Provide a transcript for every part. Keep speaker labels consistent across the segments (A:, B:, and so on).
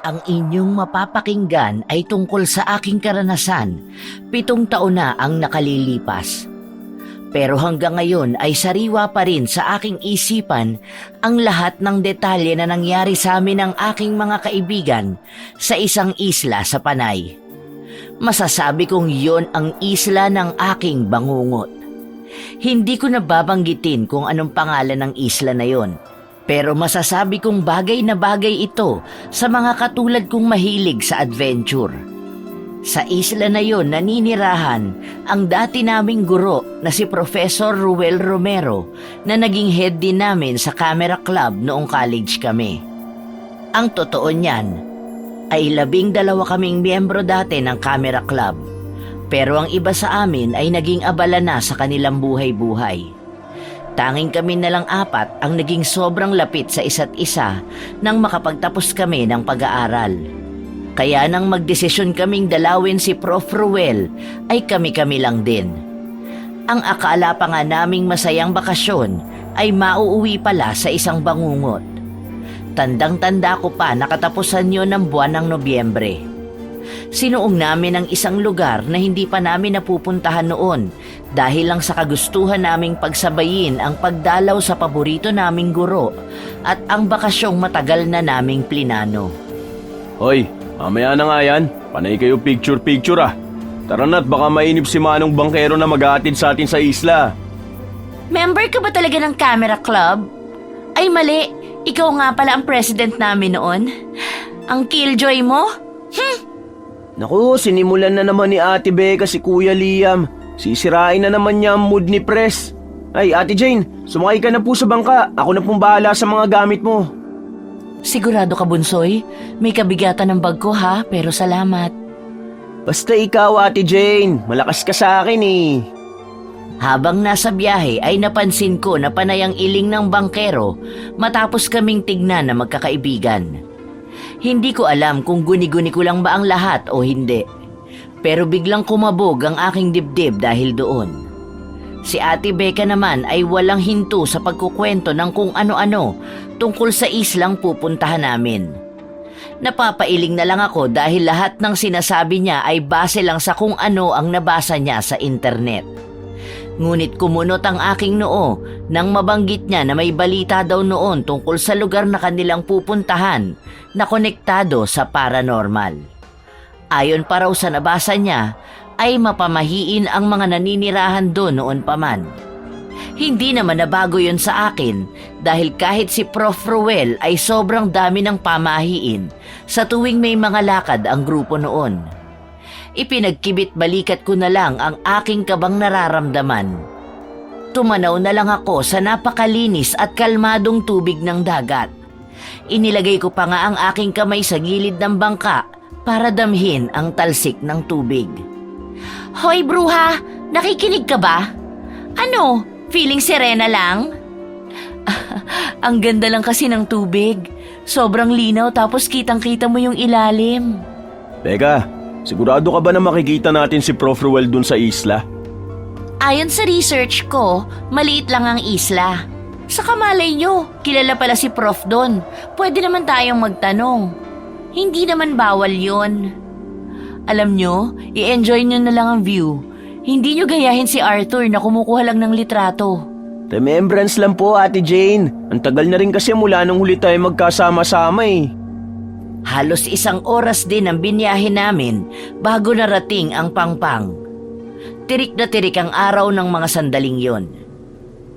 A: Ang inyong mapapakinggan ay tungkol sa aking karanasan. 7 taon na ang nakalilipas. Pero hanggang ngayon ay sariwa pa rin sa aking isipan ang lahat ng detalye na nangyari sa amin ng aking mga kaibigan sa isang isla sa Panay. Masasabi kong yon ang isla ng aking bangungot. Hindi ko nababanggitin kung anong pangalan ng isla na yon. Pero masasabi kong bagay na bagay ito sa mga katulad kong mahilig sa adventure. Sa isla na yon naninirahan ang dati naming guro na si Professor Ruel Romero na naging head din namin sa Camera Club noong college kami. Ang totoo niyan ay 12 kaming miyembro dati ng Camera Club, pero ang iba sa amin ay naging abala na sa kanilang buhay-buhay. Tanging kami na lang 4 ang naging sobrang lapit sa isa't isa nang makapagtapos kami ng pag-aaral. Kaya nang magdesisyon kaming dalawin si Prof. Ruel ay kami-kami lang din. Ang akala pa nga naming masayang bakasyon ay mauuwi pala sa isang bangungot. Tandang-tanda ko pa nakatapusan yon ng buwan ng Nobyembre. Sinuong namin ang isang lugar na hindi pa namin napupuntahan noon dahil lang sa kagustuhan naming pagsabayin ang pagdalaw sa paborito naming guro at ang bakasyong matagal na naming plinano.
B: Hoy, mamaya na nga yan. Panay kayo picture-picture ah. Tara na't baka mainip si Manong Bangkero na mag-aatid sa atin sa isla.
C: Member ka ba talaga ng Camera Club? Ay mali, ikaw nga pala ang president namin noon. Ang killjoy mo?
B: Naku, sinimulan na naman ni Ate Becca si Kuya Liam. Sisirain na naman niya ang mood ni Pres. Ay, Ate Jane, sumakay ka na po sa bangka. Ako na pong bahala sa mga gamit mo.
C: Sigurado ka, Bunsoy? May kabigatan ng bag ko ha, pero salamat.
B: Basta ikaw, Ate Jane. Malakas ka sa akin eh.
A: Habang nasa biyahe ay napansin ko na panay ang iling ng bangkero matapos kaming tignan na magkakaibigan. Hindi ko alam kung guni-guni ko lang ba ang lahat o hindi. Pero biglang kumabog ang aking dibdib dahil doon. Si Ate Becca naman ay walang hinto sa pagkukwento ng kung ano-ano tungkol sa islang pupuntahan namin. Napapailing na lang ako dahil lahat ng sinasabi niya ay base lang sa kung ano ang nabasa niya sa internet. Ngunit kumunot ang aking noo nang mabanggit niya na may balita daw noon tungkol sa lugar na kanilang pupuntahan na konektado sa paranormal. Ayon pa raw sa nabasa niya, ay mapamahiin ang mga naninirahan doon noon pa man. Hindi naman nabago yun sa akin dahil kahit si Prof. Ruel ay sobrang dami ng pamahiin sa tuwing may mga lakad ang grupo noon. Ipinagkibit balikat ko na lang ang aking kabang nararamdaman. Tumanaw na lang ako sa napakalinis at kalmadong tubig ng dagat. Inilagay ko pa nga ang aking kamay sa gilid ng bangka para damhin ang talsik ng tubig.
C: Hoy bruha, nakikinig ka ba? Ano, feeling serena lang?
A: Ang ganda lang kasi ng tubig. Sobrang linaw tapos kitang-kita mo yung ilalim.
B: Becca, sigurado ka ba na makikita natin si Prof. Ruel dun sa isla?
C: Ayon sa research ko, maliit lang ang isla. Saka malay nyo, kilala pala si Prof doon. Pwede naman tayong magtanong. Hindi naman bawal yon.
A: Alam nyo, i-enjoy nyo na lang ang view. Hindi nyo gayahin si Arthur na kumukuha lang ng litrato.
B: Remembrance lang po, Ate Jane. Ang tagal na rin kasi mula nung huli tayo magkasama-sama eh.
A: Halos 1 oras din ang binyahe namin bago narating ang Pangpang. Tirik na tirik ang araw ng mga sandaling yon.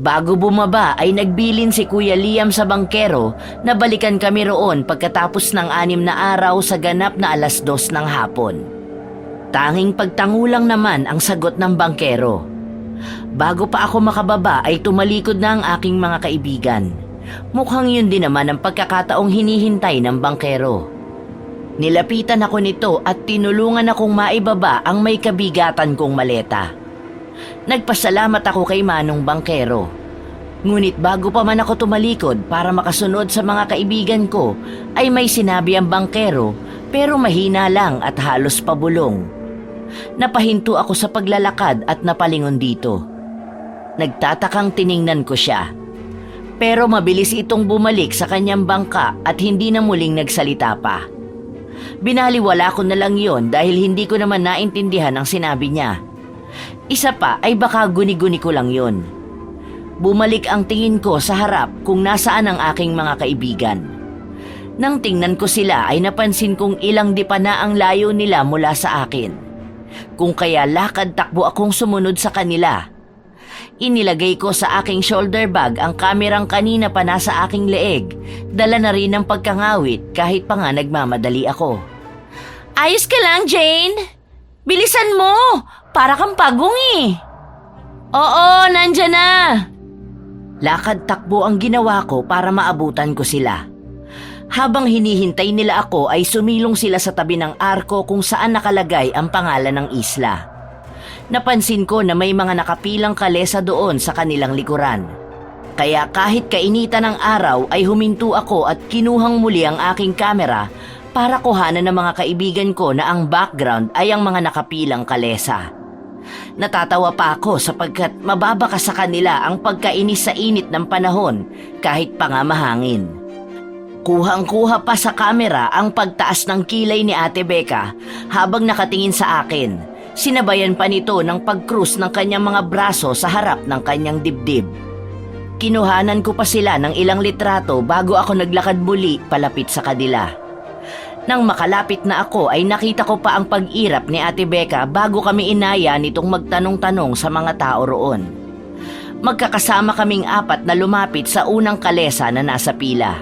A: Bago bumaba ay nagbilin si Kuya Liam sa bangkero na balikan kami roon pagkatapos ng 6 na araw sa ganap na 2:00 ng hapon. Tanging pagtangulang naman ang sagot ng bangkero. Bago pa ako makababa ay tumalikod na ang aking mga kaibigan. Mukhang yun din naman ang pagkakataong hinihintay ng bangkero. Nilapitan ako nito at tinulungan akong maibaba ang may kabigatan kong maleta. Nagpasalamat ako kay Manong Bangkero. Ngunit bago pa man ako tumalikod para makasunod sa mga kaibigan ko, ay may sinabi ang bangkero pero mahina lang at halos pabulong. Napahinto ako sa paglalakad at napalingon dito. Nagtatakang tiningnan ko siya. Pero mabilis itong bumalik sa kanyang bangka at hindi na muling nagsalita pa. Binaliwala ko na lang yon dahil hindi ko naman naintindihan ang sinabi niya. Isa pa ay baka guni-guni ko lang yon. Bumalik ang tingin ko sa harap kung nasaan ang aking mga kaibigan. Nang tingnan ko sila ay napansin kong ilang di pa na ang layo nila mula sa akin. Kung kaya lakad takbo akong sumunod sa kanila. Inilagay ko sa aking shoulder bag ang kamerang kanina pa nasa aking leeg. Dala na rin ng pagkangawit kahit pa nga nagmamadali ako.
C: Ayos ka lang, Jane? Bilisan mo! Para kang pagong eh. Oo, nandyan na.
A: Lakad takbo ang ginawa ko para maabutan ko sila. Habang hinihintay nila ako ay sumilong sila sa tabi ng arko kung saan nakalagay ang pangalan ng isla. Napansin ko na may mga nakapilang kalesa doon sa kanilang likuran. Kaya kahit kainitan ng araw ay huminto ako at kinuhang muli ang aking kamera para kuhanan ng mga kaibigan ko na ang background ay ang mga nakapilang kalesa. Natatawa pa ako sapagkat mababaka sa kanila ang pagkainis sa init ng panahon kahit pa nga mahangin. Kuhang-kuha pa sa kamera ang pagtaas ng kilay ni Ate Becca habang nakatingin sa akin. Sinabayan pa nito ng pag-cruise ng kanyang mga braso sa harap ng kanyang dibdib. Kinuhanan ko pa sila ng ilang litrato bago ako naglakad muli palapit sa kanila. Nang makalapit na ako ay nakita ko pa ang pag-irap ni Ate Becca bago kami inaya nitong magtanong-tanong sa mga tao roon. Magkakasama kaming apat na lumapit sa unang kalesa na nasa pila.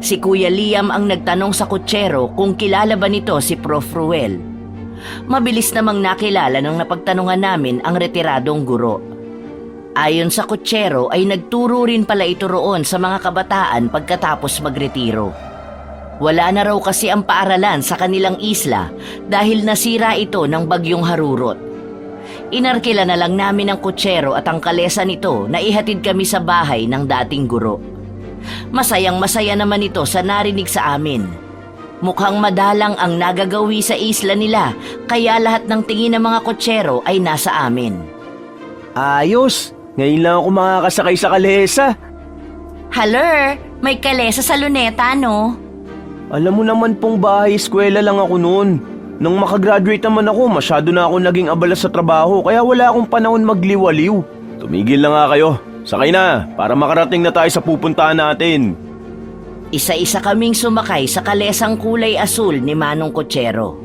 A: Si Kuya Liam ang nagtanong sa kutsero kung kilala ba nito si Prof. Ruel. Mabilis namang nakilala nang napagtanungan namin ang retiradong guro. Ayon sa kutsero ay nagturo rin pala ito roon sa mga kabataan pagkatapos magretiro. Wala na raw kasi ang paaralan sa kanilang isla dahil nasira ito ng bagyong Harurot. Inarkila na lang namin ang kutsero at ang kalesa nito na ihatid kami sa bahay ng dating guro. Masayang-masaya naman ito sa narinig sa amin. Mukhang madalang ang nagagawi sa isla nila kaya lahat ng tingin ng mga kutsero ay nasa amin.
B: Ayos! Ngayon lang ako makakasakay sa kalesa.
C: Haler, may kalesa sa luneta, no?
B: Alam mo naman pong bahay, eskwela lang ako noon. Nang makagraduate naman ako, masyado na ako naging abala sa trabaho kaya wala akong panahon magliwaliw. Tumigil na nga kayo. Sakay na, para makarating na tayo sa pupuntahan natin.
A: Isa-isa kaming sumakay sa kalesang kulay asul ni Manong Kutsero.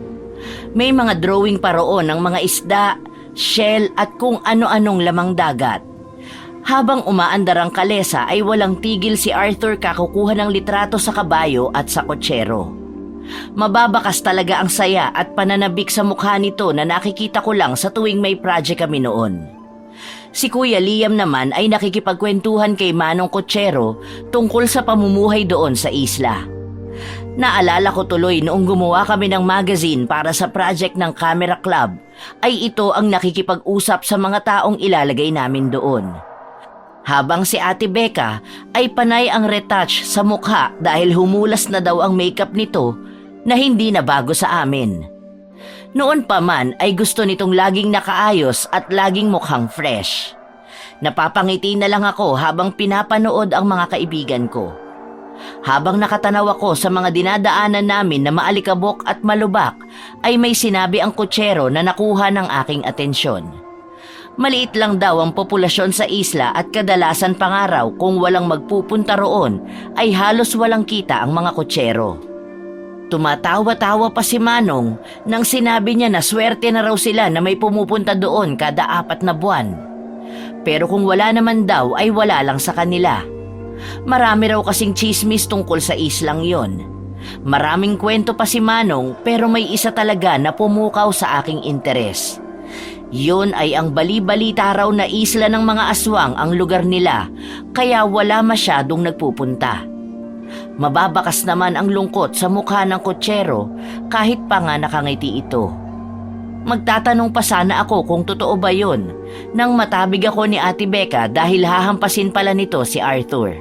A: May mga drawing pa roon ng mga isda, shell at kung ano-anong lamang dagat. Habang umaandar ang kalesa ay walang tigil si Arthur kakukuha ng litrato sa kabayo at sa kutsero. Mababakas talaga ang saya at pananabik sa mukha nito na nakikita ko lang sa tuwing may project kami noon. Si Kuya Liam naman ay nakikipagkwentuhan kay Manong Kutsero tungkol sa pamumuhay doon sa isla. Naalala ko tuloy noong gumawa kami ng magazine para sa project ng Camera Club ay ito ang nakikipag-usap sa mga taong ilalagay namin doon. Habang si Ate Becca ay panay ang retouch sa mukha dahil humulas na daw ang makeup nito na hindi na bago sa amin. Noon pa man ay gusto nitong laging nakaayos at laging mukhang fresh. Napapangiti na lang ako habang pinapanood ang mga kaibigan ko. Habang nakatanaw ako sa mga dinadaanan namin na maalikabok at malubak ay may sinabi ang kutsero na nakuha ng aking atensyon. Maliit lang daw ang populasyon sa isla at kadalasan pangaraw kung walang magpupunta roon ay halos walang kita ang mga kutsero. Tumatawa-tawa pa si Manong nang sinabi niya na swerte na raw sila na may pumupunta doon kada 4 na buwan. Pero kung wala naman daw ay wala lang sa kanila. Marami raw kasing chismis tungkol sa islang yon. Maraming kwento pa si Manong pero may isa talaga na pumukaw sa aking interes. Yun ay ang bali-balita raw na isla ng mga aswang ang lugar nila kaya wala masyadong nagpupunta. Mababakas naman ang lungkot sa mukha ng kutsero kahit pa nga nakangiti ito. Magtatanong pa sana ako kung totoo ba yun nang matabig ako ni Ate Becca dahil hahampasin pala nito si Arthur.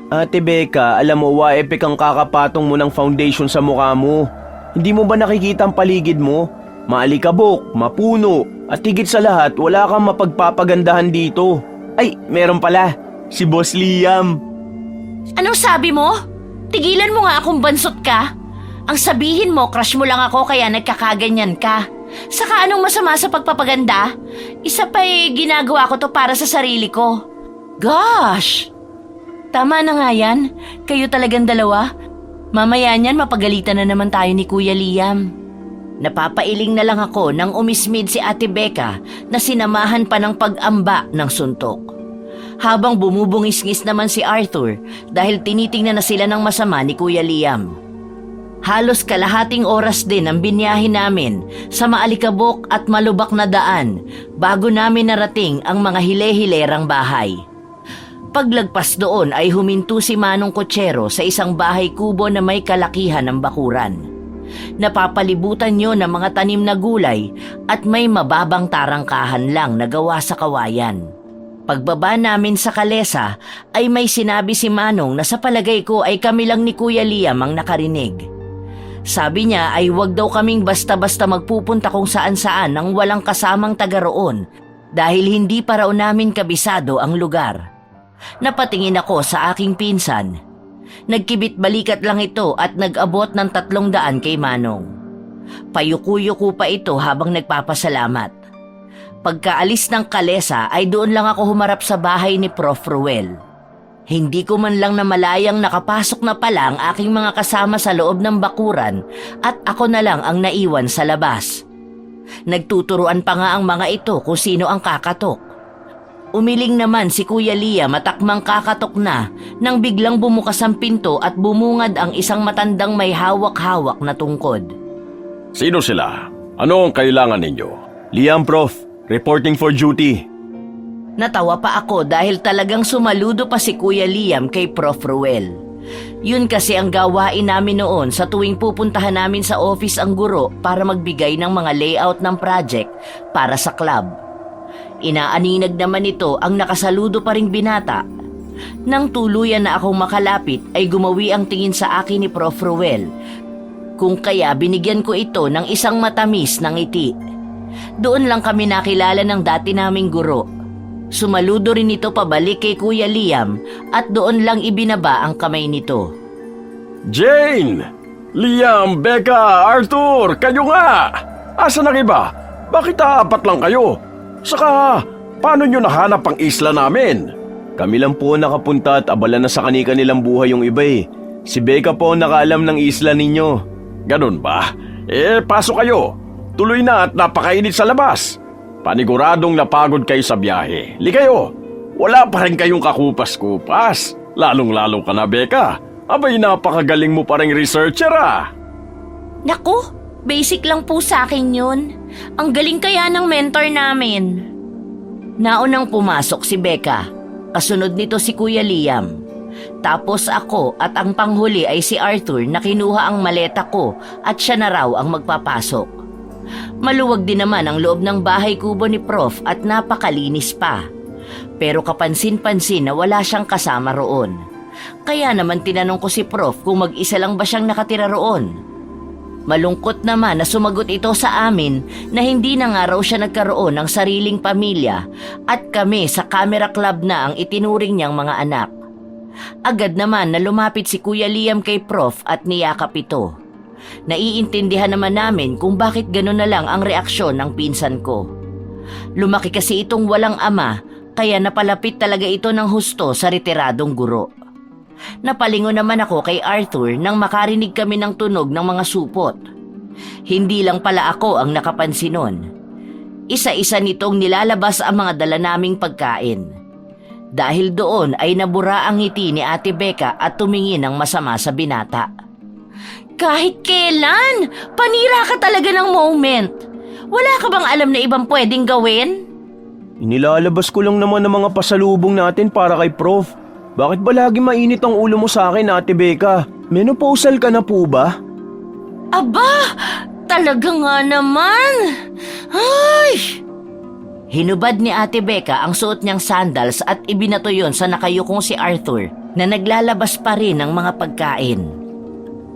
B: Ate Becca, alam mo epic ang kakapatong mo ng foundation sa mukha mo. Hindi mo ba nakikita ang paligid mo? Maalikabok, mapuno, at higit sa lahat wala kang mapagpapagandahan dito. Ay, meron pala, si Boss Liam.
C: Anong sabi mo? Tigilan mo nga akong bansot ka. Ang sabihin mo, crush mo lang ako kaya nagkakaganyan ka. Saka anong masama sa pagpapaganda? Isa pa ginagawa ko to para sa sarili ko. Gosh! Tama na nga yan. Kayo talagang dalawa. Mamaya niyan mapagalitan na naman tayo ni Kuya Liam. Napapailing na lang ako nang umismid si Ate Becca na sinamahan pa ng pag-amba ng suntok. Habang bumubungis-ngis naman si Arthur dahil tinitingnan na sila ng masama ni Kuya Liam. Halos kalahating oras din ang binyahe namin sa maalikabok at malubak na daan bago namin narating ang mga hile-hilerang bahay. Paglagpas doon ay huminto si Manong Kotsero sa isang bahay kubo na may kalakihan ng bakuran. Napapalibutan niyo ng mga tanim na gulay at may mababang tarangkahan lang na gawa sa kawayan. Pagbaba namin sa kalesa ay may sinabi si Manong na sa palagay ko ay kami lang ni Kuya Liam ang nakarinig. Sabi niya ay wag daw kaming basta-basta magpupunta kung saan-saan nang walang kasamang taga roon dahil hindi pa raw namin kabisado ang lugar. Napatingin ako sa aking pinsan. Nagkibit balikat lang ito at nag-abot ng 300 kay Manong. Payuko-yuko pa ito habang nagpapasalamat. Pagkaalis ng kalesa ay doon lang ako humarap sa bahay ni Prof. Ruel. Hindi ko man lang namalayang nakapasok na pala ang aking mga kasama sa loob ng bakuran at ako na lang ang naiwan sa labas. Nagtuturuan pa nga ang mga ito kung sino ang kakatok. Umiling naman si Kuya Liam at akmang kakatok na nang biglang bumukas ang pinto at bumungad ang isang matandang may hawak-hawak na tungkod.
D: Sino sila? Ano ang kailangan ninyo?
B: Liam, Prof. Reporting for duty.
A: Natawa pa ako dahil talagang sumaludo pa si Kuya Liam kay Prof. Ruel. Yun kasi ang gawain namin noon sa tuwing pupuntahan namin sa office ang guro para magbigay ng mga layout ng project para sa club. Inaaninag naman ito ang nakasaludo pa ring binata. Nang tuluyan na akong makalapit ay gumawi ang tingin sa akin ni Prof. Ruel. Kung kaya binigyan ko ito ng isang matamis na ngiti. Doon lang kami nakilala ng dati naming guro. Sumaludo rin ito pabalik kay Kuya Liam at doon lang ibinaba ang kamay nito.
D: Jane! Liam, Becca, Arthur, kayo nga! Asa na iba? Bakit apat lang kayo? Saka, paano nyo nahanap ang isla namin?
B: Kami lang po nakapunta at abala na sa kanika-nilang buhay yung iba eh. Si Becca po nakaalam ng isla ninyo.
D: Ganun ba? Pasok kayo. Tuloy na at napakainit sa labas. Paniguradong napagod kayo sa biyahe. Kayo, wala pa rin kayong kakupas-kupas. Lalong-lalo ka na, Becca. Abay, napakagaling mo pa rin researcher ah.
C: Naku, basic lang po sa akin yun. Ang galing kaya ng mentor namin.
A: Naunang pumasok si Becca. Kasunod nito si Kuya Liam. Tapos ako at ang panghuli ay si Arthur na kinuha ang maleta ko at siya na raw ang magpapasok. Maluwag din naman ang loob ng bahay kubo ni Prof at napakalinis pa. Pero kapansin-pansin na wala siyang kasama roon. Kaya naman tinanong ko si Prof kung mag-isa lang ba siyang nakatira roon. Malungkot naman na sumagot ito sa amin na hindi na nga raw siya nagkaroon ng sariling pamilya at kami sa camera club na ang itinuring niyang mga anak. Agad naman na lumapit si Kuya Liam kay Prof at niyakap ito. Naiintindihan naman namin kung bakit gano'n na lang ang reaksyon ng pinsan ko. Lumaki kasi itong walang ama kaya napalapit talaga ito ng husto sa retiradong guro. Napalingon naman ako kay Arthur nang makarinig kami ng tunog ng mga supot. Hindi lang pala ako ang nakapansin nun. Isa-isa nitong nilalabas ang mga dala naming pagkain. Dahil doon ay nabura ang ngiti ni Ate Becca at tumingin ng masama sa binata.
C: Kahit kailan, panira ka talaga ng moment. Wala ka bang alam na ibang pwedeng gawin?
B: Inilalabas ko lang naman ng mga pasalubong natin para kay Prof. Bakit ba lagi mainit ang ulo mo sa akin, Ate Becca? Menopausal ka na po ba?
C: Aba, talaga nga naman. Ay!
A: Hinubad ni Ate Becca ang suot niyang sandals at ibinato yon sa nakayukong si Arthur na naglalabas pa rin ng mga pagkain.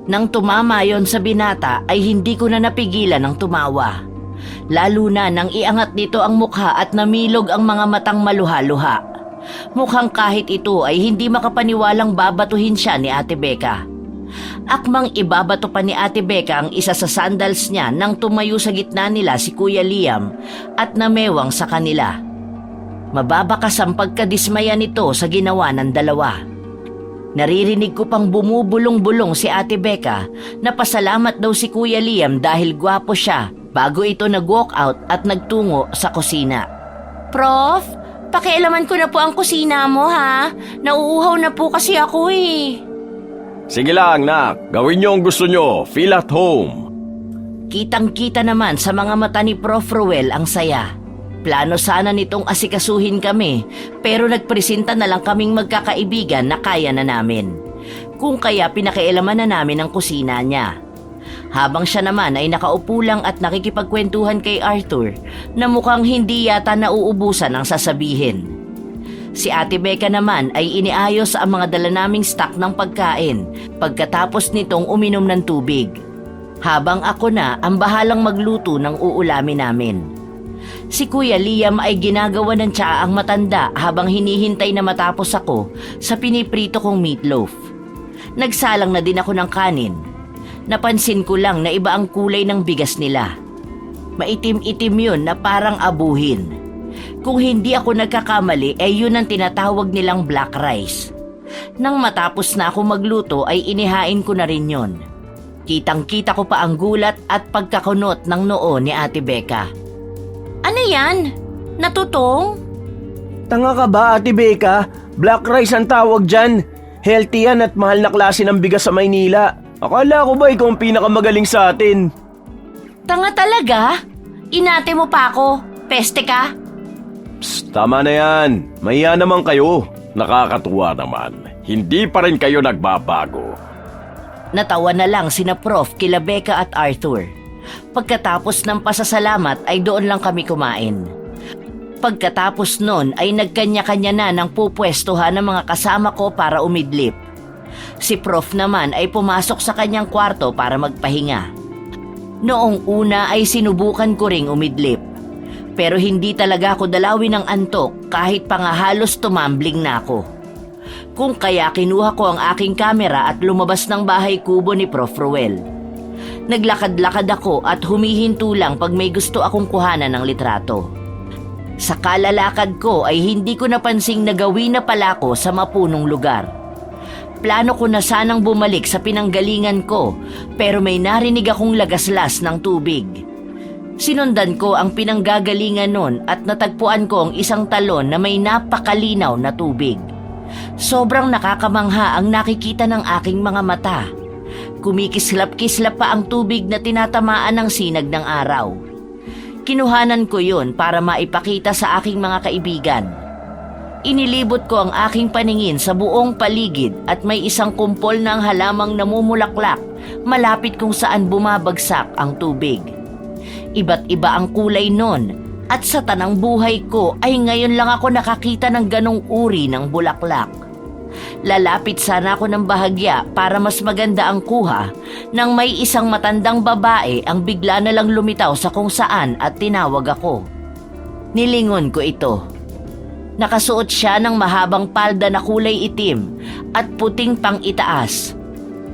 A: Nang tumama yon sa binata ay hindi ko na napigilan ng tumawa. Lalo na nang iangat nito ang mukha at namilog ang mga matang maluha-luha. Mukhang kahit ito ay hindi makapaniwalang babatuhin siya ni Ate Becca. Akmang ibabato pa ni Ate Becca ang isa sa sandals niya nang tumayo sa gitna nila si Kuya Liam at namewang sa kanila. Mababakas ang pagkadismaya nito sa ginawa ng dalawa. Naririnig ko pang bumubulong-bulong si Ate Becca na pasalamat daw si Kuya Liam dahil gwapo siya bago ito nag-walk out at nagtungo sa kusina.
C: Prof, pakialaman ko na po ang kusina mo ha. Nauuhaw na po kasi ako eh.
D: Sige lang, nak. Gawin niyo ang gusto niyo. Feel at home.
A: Kitang-kita naman sa mga mata ni Prof. Ruel ang saya. Plano sana nitong asikasuhin kami, pero nagpresenta na lang kaming magkakaibigan na kaya na namin. Kung kaya pinakialaman na namin ang kusina niya. Habang siya naman ay nakaupo lang at nakikipagkwentuhan kay Arthur na mukhang hindi yata nauubusan ang sasabihin. Si Ate Becca naman ay iniayos ang mga dala naming stock ng pagkain pagkatapos nitong uminom ng tubig. Habang ako na ang bahalang magluto ng uulamin namin. Si Kuya Liam ay ginagawa ng tsaa ang matanda habang hinihintay na matapos ako sa piniprito kong meatloaf. Nagsalang na din ako ng kanin. Napansin ko lang na iba ang kulay ng bigas nila. Maitim-itim yun na parang abuhin. Kung hindi ako nagkakamali ay yun ang tinatawag nilang black rice. Nang matapos na ako magluto ay inihain ko na rin yun. Kitang-kita ko pa ang gulat at pagkakunot ng noo ni Ate Becca.
C: Ano yan? Natutong?
B: Tanga ka ba, Ate Becca? Black rice ang tawag dyan. Healthy yan at mahal na klase ng bigas sa Maynila. Akala ko ba ikaw ang pinakamagaling sa atin?
C: Tanga talaga? Inate mo pa ako. Peste ka?
D: Psst, tama na yan. Mahiya naman kayo. Nakakatuwa naman. Hindi pa rin kayo nagbabago.
A: Natawa na lang sina Prof, kila Becca at Arthur. Pagkatapos ng pasasalamat ay doon lang kami kumain. Pagkatapos nun ay nagkanya-kanya na ng pupwestuhan ng mga kasama ko para umidlip. Si Prof naman ay pumasok sa kanyang kwarto para magpahinga. Noong una ay sinubukan ko ring umidlip. Pero hindi talaga ako dalawin ng antok kahit pa nga halos tumambling na ako. Kung kaya kinuha ko ang aking kamera at lumabas ng bahay kubo ni Prof. Ruel. Naglakad-lakad ako at humihinto lang pag may gusto akong kuhanan ng litrato. Sa kalalakad ko ay hindi ko napansing nagawi na pala ako sa mapunong lugar. Plano ko na sanang bumalik sa pinanggalingan ko pero may narinig akong lagaslas ng tubig. Sinundan ko ang pinanggagalingan nun at natagpuan ko ang isang talon na may napakalinaw na tubig. Sobrang nakakamangha ang nakikita ng aking mga mata. Kumikislap-kislap pa ang tubig na tinatamaan ng sinag ng araw. Kinuhanan ko yun para maipakita sa aking mga kaibigan. Inilibot ko ang aking paningin sa buong paligid at may isang kumpol ng halamang namumulaklak malapit kung saan bumabagsak ang tubig. Iba't iba ang kulay nun at sa tanang buhay ko ay ngayon lang ako nakakita ng ganong uri ng bulaklak. Lalapit sana ako ng bahagya para mas maganda ang kuha nang may isang matandang babae ang bigla na lang lumitaw sa kung saan at tinawag ako. Nilingon ko ito. Nakasuot siya ng mahabang palda na kulay itim at puting pang itaas.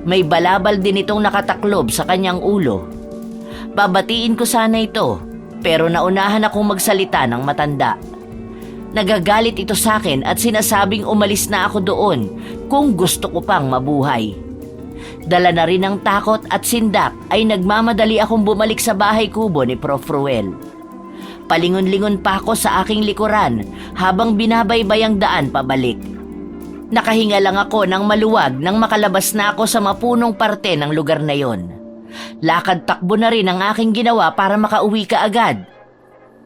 A: May balabal din itong nakataklob sa kanyang ulo. Babatiin ko sana ito, pero naunahan akong magsalita ng matanda. Nagagalit ito sa akin at sinasabing umalis na ako doon kung gusto ko pang mabuhay. Dala na rin ng takot at sindak ay nagmamadali akong bumalik sa bahay kubo ni Prof. Ruel. Palingon-lingon pa ako sa aking likuran habang binabaybay ang daan pabalik. Nakahinga lang ako ng maluwag nang makalabas na ako sa mapunong parte ng lugar na yon. Lakad-takbo na rin ang aking ginawa para makauwi ka agad.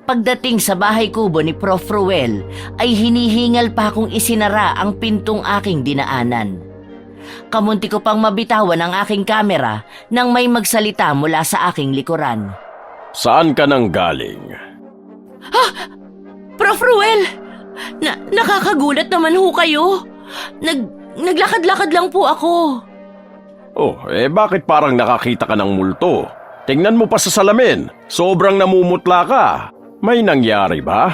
A: Pagdating sa bahay kubo ni Prof. Ruel ay hinihingal pa akong isinara ang pintong aking dinaanan. Kamunti ko pang mabitawan ang aking kamera nang may magsalita mula sa aking likuran.
D: Saan ka nang galing?
C: Prof. Ruel! Nakakagulat naman ho kayo. Naglakad-lakad lang po ako.
D: Oh, bakit parang nakakita ka ng multo? Tingnan mo pa sa salamin. Sobrang namumutla ka. May nangyari ba?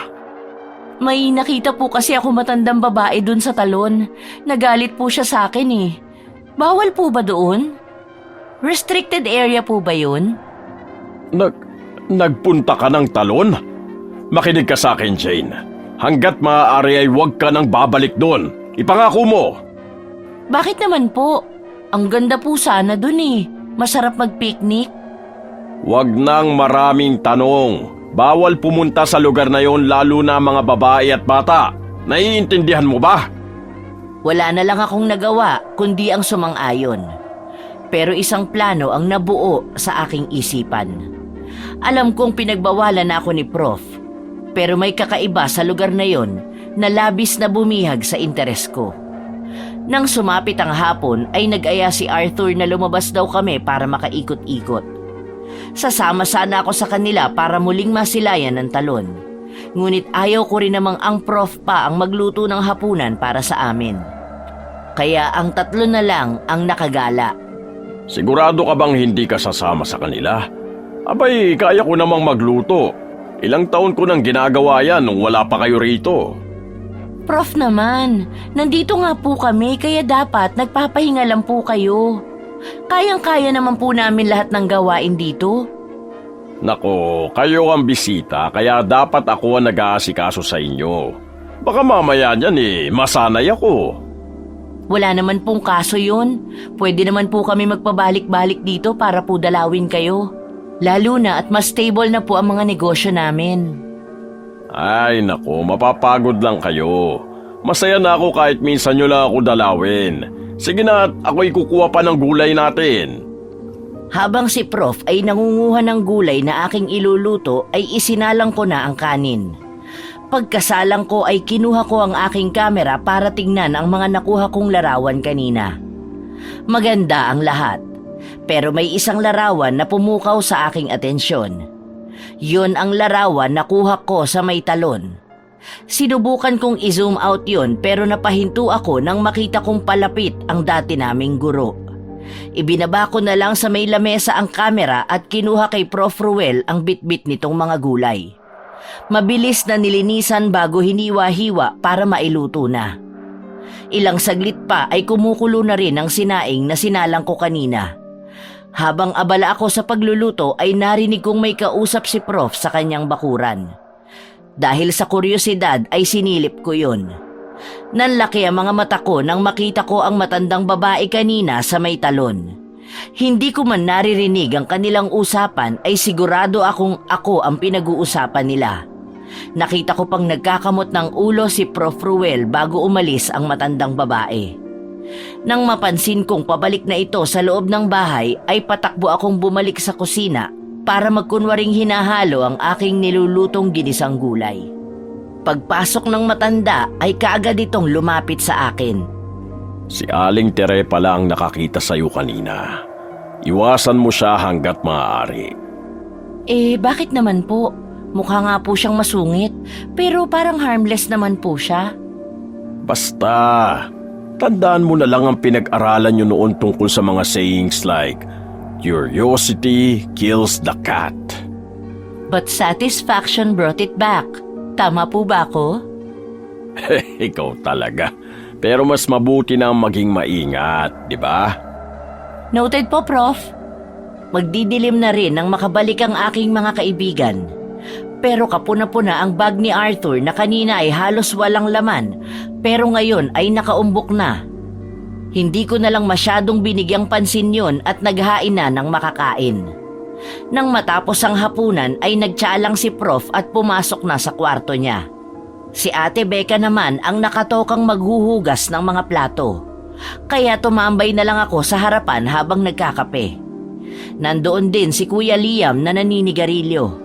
C: May nakita po kasi ako matandang babae dun sa talon. Nagalit po siya sa akin eh. Bawal po ba doon? Restricted area po ba yun?
D: Nagpunta ka ng talon? Makinig ka sa akin, Jane. Hanggat maaari ay huwag ka nang babalik doon. Ipangako mo!
C: Bakit naman po? Ang ganda po sana dun eh. Masarap mag-picnic.
D: Huwag nang maraming tanong. Bawal pumunta sa lugar na yon lalo na mga babae at bata. Naiintindihan mo ba?
A: Wala na lang akong nagawa kundi ang sumang-ayon. Pero isang plano ang nabuo sa aking isipan. Alam kong pinagbawalan na ako ni Prof. Pero may kakaiba sa lugar na yon na labis na bumihag sa interes ko. Nang sumapit ang hapon ay nag-aya si Arthur na lumabas daw kami para makaikot-ikot. Sasama sana ako sa kanila para muling masilayan ng talon. Ngunit ayaw ko rin namang ang Prof pa ang magluto ng hapunan para sa amin. Kaya ang 3 na lang ang nakagala.
D: Sigurado ka bang hindi ka sasama sa kanila? Abay, kaya ko namang magluto. Ilang taon ko nang ginagawa yan nung wala pa kayo rito.
C: Prof naman, nandito nga po kami kaya dapat nagpapahinga lang po kayo. Kayang-kaya naman po namin lahat ng gawain dito.
D: Nako, kayo ang bisita kaya dapat ako ang nag-aasikaso sa inyo. Baka mamaya niyan masanay ako.
C: Wala naman pong kaso yun. Pwede naman po kami magpabalik-balik dito para po dalawin kayo. Lalo na at mas stable na po ang mga negosyo namin.
D: Ay nako, mapapagod lang kayo. Masaya na ako kahit minsan nyo lang ako dalawin. Sige na at ako'y kukuha pa ng gulay natin.
A: Habang si Prof ay nangunguha ng gulay na aking iluluto ay isinalang ko na ang kanin. Pagkasalang ko ay kinuha ko ang aking kamera para tingnan ang mga nakuha kong larawan kanina. Maganda ang lahat, pero may isang larawan na pumukaw sa aking atensyon. Yun ang larawan na kuha ko sa may talon. Sinubukan kong i-zoom out yun pero napahinto ako nang makita kong palapit ang dati naming guro. Ibinaba ko na lang sa may lamesa ang kamera at kinuha kay Prof. Ruel ang bitbit nitong mga gulay. Mabilis na nilinisan bago hiniwa-hiwa para mailuto na. Ilang saglit pa ay kumukulo na rin ang sinaing na sinalang ko kanina. Habang abala ako sa pagluluto ay narinig kong may kausap si Prof sa kanyang bakuran. Dahil sa kuryosidad ay sinilip ko yun. Nanlaki ang mga mata ko nang makita ko ang matandang babae kanina sa may talon. Hindi ko man naririnig ang kanilang usapan ay sigurado akong ako ang pinag-uusapan nila. Nakita ko pang nagkakamot ng ulo si Prof. Ruel bago umalis ang matandang babae. Nang mapansin kong pabalik na ito sa loob ng bahay ay patakbo akong bumalik sa kusina para magkunwaring hinahalo ang aking nilulutong ginisang gulay. Pagpasok ng matanda ay kaagad itong lumapit sa akin.
D: Si Aling Tere pala ang nakakita sa'yo kanina. Iwasan mo siya hanggat maaari.
C: Bakit naman po? Mukha nga po siyang masungit, pero parang harmless naman po siya.
D: Basta, tandaan mo na lang ang pinag-aralan nyo noon tungkol sa mga sayings like, curiosity kills the cat.
C: But satisfaction brought it back. Tama po ba ako?
D: Ikaw talaga. Pero mas mabuti na maging maingat, di ba?
C: Noted po, Prof.
A: Magdidilim na rin nang makabalik ang aking mga kaibigan. Pero kapuna-puna ang bag ni Arthur na kanina ay halos walang laman, pero ngayon ay nakaumbok na. Hindi ko na lang masyadong binigyang pansin yun at naghain na ng makakain. Nang matapos ang hapunan ay nagtsalang si Prof at pumasok na sa kwarto niya. Si Ate Becca naman ang nakatokang maghuhugas ng mga plato. Kaya tumambay na lang ako sa harapan habang nagkakape. Nandoon din si Kuya Liam na naninigarilyo.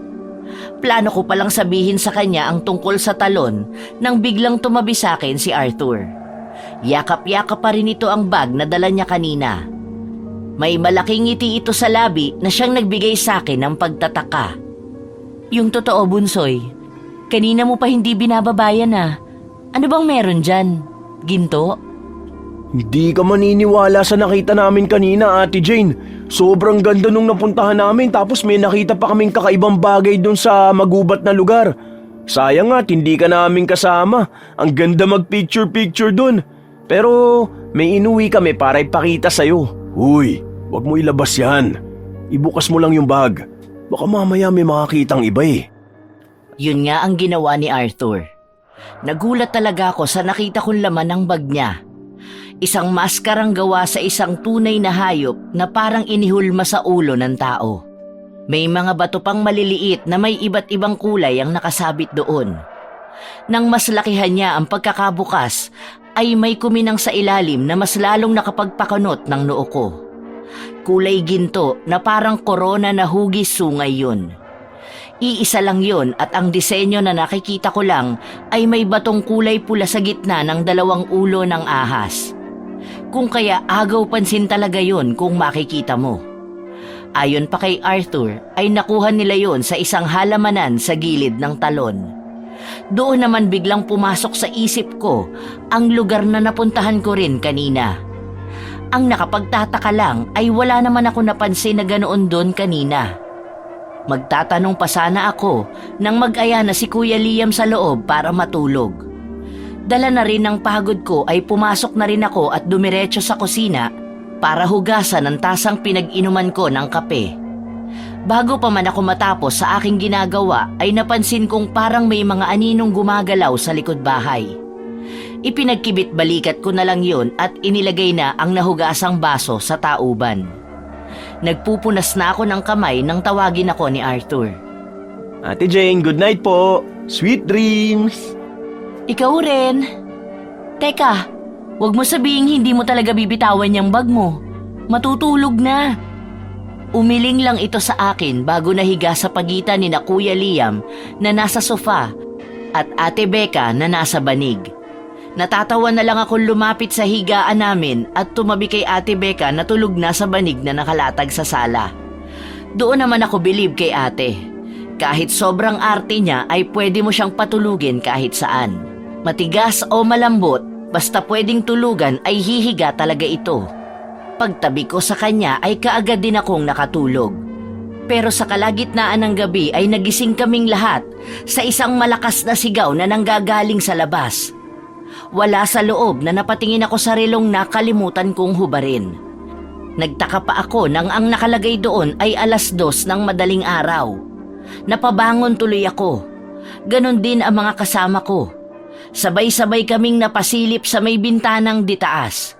A: Plano ko palang sabihin sa kanya ang tungkol sa talon nang biglang tumabi sa akin si Arthur. Yakap-yakap pa rin ito ang bag na dala niya kanina. May malaking ngiti ito sa labi na siyang nagbigay sa akin ng pagtataka.
C: Yung totoo, Bunsoy. Kanina mo pa hindi binababayan ah. Ano bang meron dyan? Ginto?
B: Hindi ka maniniwala sa nakita namin kanina, Ate Jane. Sobrang ganda nung napuntahan namin tapos may nakita pa kaming kakaibang bagay dun sa magubat na lugar. Sayang at hindi ka namin kasama. Ang ganda mag-picture-picture dun. Pero may inuwi kami para ipakita sa'yo. Uy,
D: Huwag mo ilabas yan. Ibukas mo lang yung bag. Baka mamaya may makakitang iba eh.
A: Yun nga ang ginawa ni Arthur. Nagulat talaga ako sa nakita kong laman ng bag niya. Isang maskarang gawa sa isang tunay na hayop na parang inihulma sa ulo ng tao. May mga bato pang maliliit na may iba't ibang kulay ang nakasabit doon. Nang mas lakihan niya ang pagkakabukas, ay may kuminang sa ilalim na mas lalong nakapagpakanot ng noo ko. Kulay ginto na parang korona na hugis sungay yun. Iisa lang yun at ang disenyo na nakikita ko lang ay may batong kulay pula sa gitna ng dalawang ulo ng ahas. Kung kaya agaw pansin talaga yun kung makikita mo. Ayon pa kay Arthur ay nakuha nila yon sa isang halamanan sa gilid ng talon. Doon naman biglang pumasok sa isip ko ang lugar na napuntahan ko rin kanina. Ang nakapagtataka lang ay wala naman ako napansin na ganoon doon kanina. Magtatanong pa sana ako nang mag-aya na si Kuya Liam sa loob para matulog. Dala na rin ng pagod ko ay pumasok na rin ako at dumiretso sa kusina para hugasan ang tasang pinag-inuman ko ng kape. Bago pa man ako matapos sa aking ginagawa ay napansin kong parang may mga aninong gumagalaw sa likod bahay. Ipinagkibit balikat ko na lang yun at inilagay na ang nahugasang baso sa tauban. Nagpupunas na ako ng kamay nang tawagin ako ni Arthur.
B: Ate Jane, good night po. Sweet dreams.
C: Ikaw rin. Teka, wag mo sabihing hindi mo talaga bibitawan yung bag mo. Matutulog na. Umiling lang ito sa akin bago nahiga sa pagitan ni na Kuya Liam na nasa sofa at Ate Becca na nasa banig. Natatawa na lang akong lumapit sa higaan namin at tumabi kay Ate Becca na tulog na sa banig na nakalatag sa sala. Doon naman ako bilib kay ate. Kahit sobrang arte niya ay pwede mo siyang patulugin kahit saan. Matigas o malambot, basta pwedeng tulugan ay hihiga talaga ito. Pagtabi ko sa kanya ay kaagad din akong nakatulog. Pero sa kalagitnaan ng gabi ay nagising kaming lahat sa isang malakas na sigaw na nanggagaling sa labas. Wala sa loob na napatingin ako sa relong nakalimutan kong hubarin. Nagtaka pa ako nang ang nakalagay doon ay 2:00 ng madaling araw. Napabangon tuloy ako. Ganon din ang mga kasama ko. Sabay-sabay kaming napasilip sa may bintanang ditaas.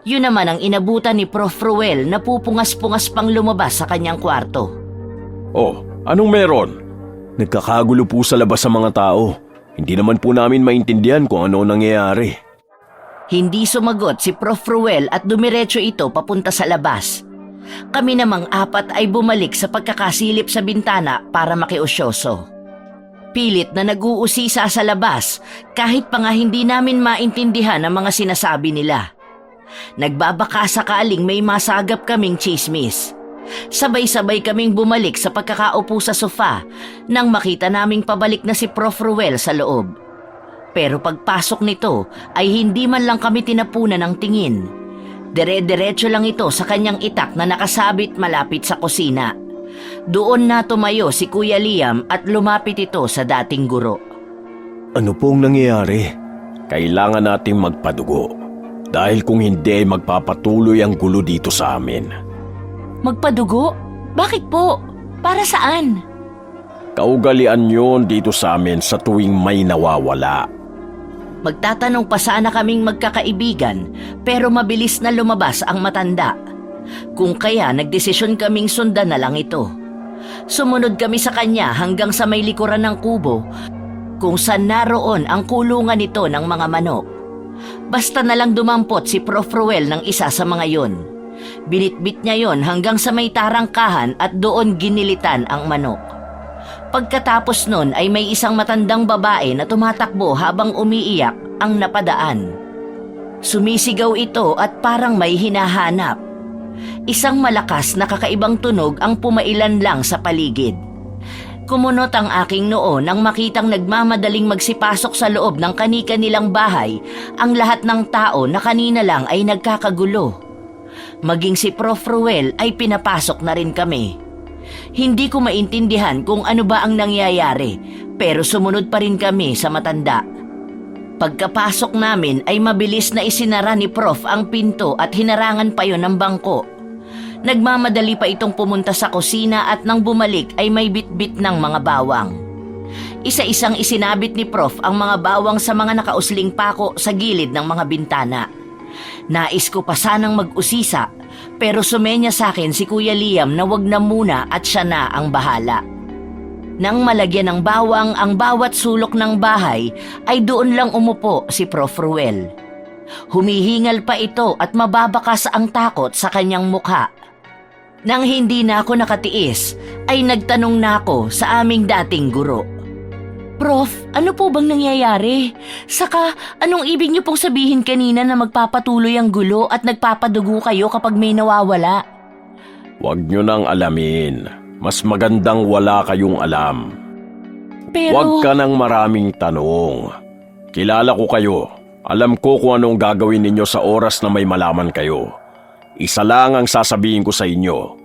C: Yun naman ang inabutan ni Prof. Ruel na pupungas-pungas pang lumabas sa kanyang kwarto.
D: Oh, anong meron?
B: Nagkakagulo po sa labas sa mga tao. Hindi naman po namin maintindihan kung ano nangyayari.
A: Hindi sumagot si Prof. Ruel at dumiretso ito papunta sa labas. Kami namang 4 ay bumalik sa pagkakasilip sa bintana para makiusyoso. Pilit na nag-uusisa sa labas kahit pa nga hindi namin maintindihan ang mga sinasabi nila. Nagbabaka sakaling may masagap kaming chismis. Sabay-sabay kaming bumalik sa pagkakaupo sa sofa nang makita naming pabalik na si Prof. Ruel sa loob. Pero pagpasok nito ay hindi man lang kami tinapunan ng tingin. Dire-diretso lang ito sa kanyang itak na nakasabit malapit sa kusina. Doon na tumayo si Kuya Liam at lumapit ito sa dating guro.
B: Ano pong nangyayari?
D: Kailangan nating magpadugo. Dahil kung hindi ay magpapatuloy ang gulo dito sa amin.
C: Magpadugo? Bakit po? Para saan?
D: Kaugalian yun dito sa amin sa tuwing may nawawala.
A: Magtatanong pa sana kaming magkakaibigan pero mabilis na lumabas ang matanda. Kung kaya nagdesisyon kaming sundan na lang ito. Sumunod kami sa kanya hanggang sa may likuran ng kubo kung saan naroon ang kulungan nito ng mga manok. Basta na lang dumampot si Prof. Ruel ng isa sa mga yon. Binitbit niya yon hanggang sa may tarangkahan at doon ginilitan ang manok. Pagkatapos nun ay may isang matandang babae na tumatakbo habang umiiyak ang napadaan. Sumisigaw ito at parang may hinahanap. Isang malakas na kakaibang tunog ang pumailan lang sa paligid. Kumunot ang aking noo nang makitang nagmamadaling magsipasok sa loob ng kani-kanilang bahay ang lahat ng tao na kanina lang ay nagkakagulo. Maging si Prof. Ruel ay pinapasok na rin kami. Hindi ko maintindihan kung ano ba ang nangyayari pero sumunod pa rin kami sa matanda. Pagkapasok namin ay mabilis na isinara ni Prof. ang pinto at hinarangan pa yon ng bangko.
C: Nagmamadali pa itong pumunta sa kusina at nang bumalik ay may bitbit ng mga bawang. Isa-isang isinabit ni Prof ang mga bawang sa mga nakausling pako sa gilid ng mga bintana. Nais ko pa sanang mag-usisa pero sumenya sa akin si Kuya Liam na wag na muna at siya na ang bahala. Nang malagyan ng bawang ang bawat sulok ng bahay ay doon lang umupo si Prof Ruel. Humihingal pa ito at mababakas ang takot sa kanyang mukha. Nang hindi na ako nakatiis, ay nagtanong na ako sa aming dating guro. Prof, ano po bang nangyayari? Saka, anong ibig niyo pong sabihin kanina na magpapatuloy ang gulo at nagpapadugo kayo kapag may nawawala?
D: Huwag nyo nang alamin. Mas magandang wala kayong alam.
C: Pero...
D: Huwag ka nang maraming tanong. Kilala ko kayo. Alam ko kung anong gagawin ninyo sa oras na may malaman kayo. Isa lang ang sasabihin ko sa inyo.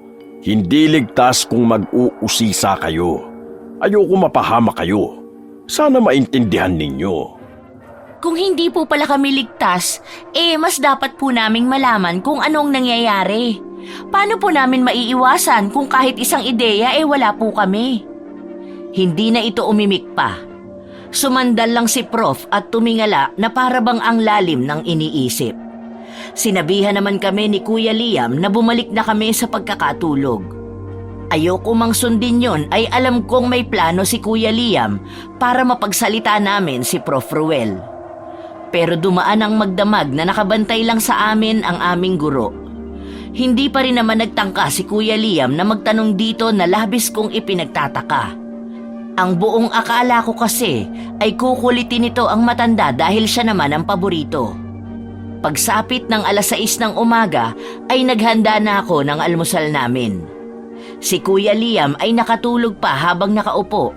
D: Hindi ligtas kung mag-uusisa kayo. Ayoko mapahama kayo. Sana maintindihan ninyo.
C: Kung hindi po pala kami ligtas, mas dapat po naming malaman kung anong nangyayari. Paano po namin maiiwasan kung kahit isang ideya wala po kami? Hindi na ito umimik pa. Sumandal lang si Prof at tumingala na para bang ang lalim ng iniisip. Sinabihan naman kami ni Kuya Liam na bumalik na kami sa pagkakatulog. Ayoko mang sundin yon ay alam kong may plano si Kuya Liam para mapagsalita namin si Prof Ruel. Pero dumaan ang magdamag na nakabantay lang sa amin ang aming guro. Hindi pa rin naman nagtangka si Kuya Liam na magtanong dito na labis kong ipinagtataka. Ang buong akala ko kasi ay kukulitin nito ang matanda dahil siya naman ang paborito. Pagsapit ng 6:00 ng umaga ay naghanda na ako ng almusal namin. Si Kuya Liam ay nakatulog pa habang nakaupo.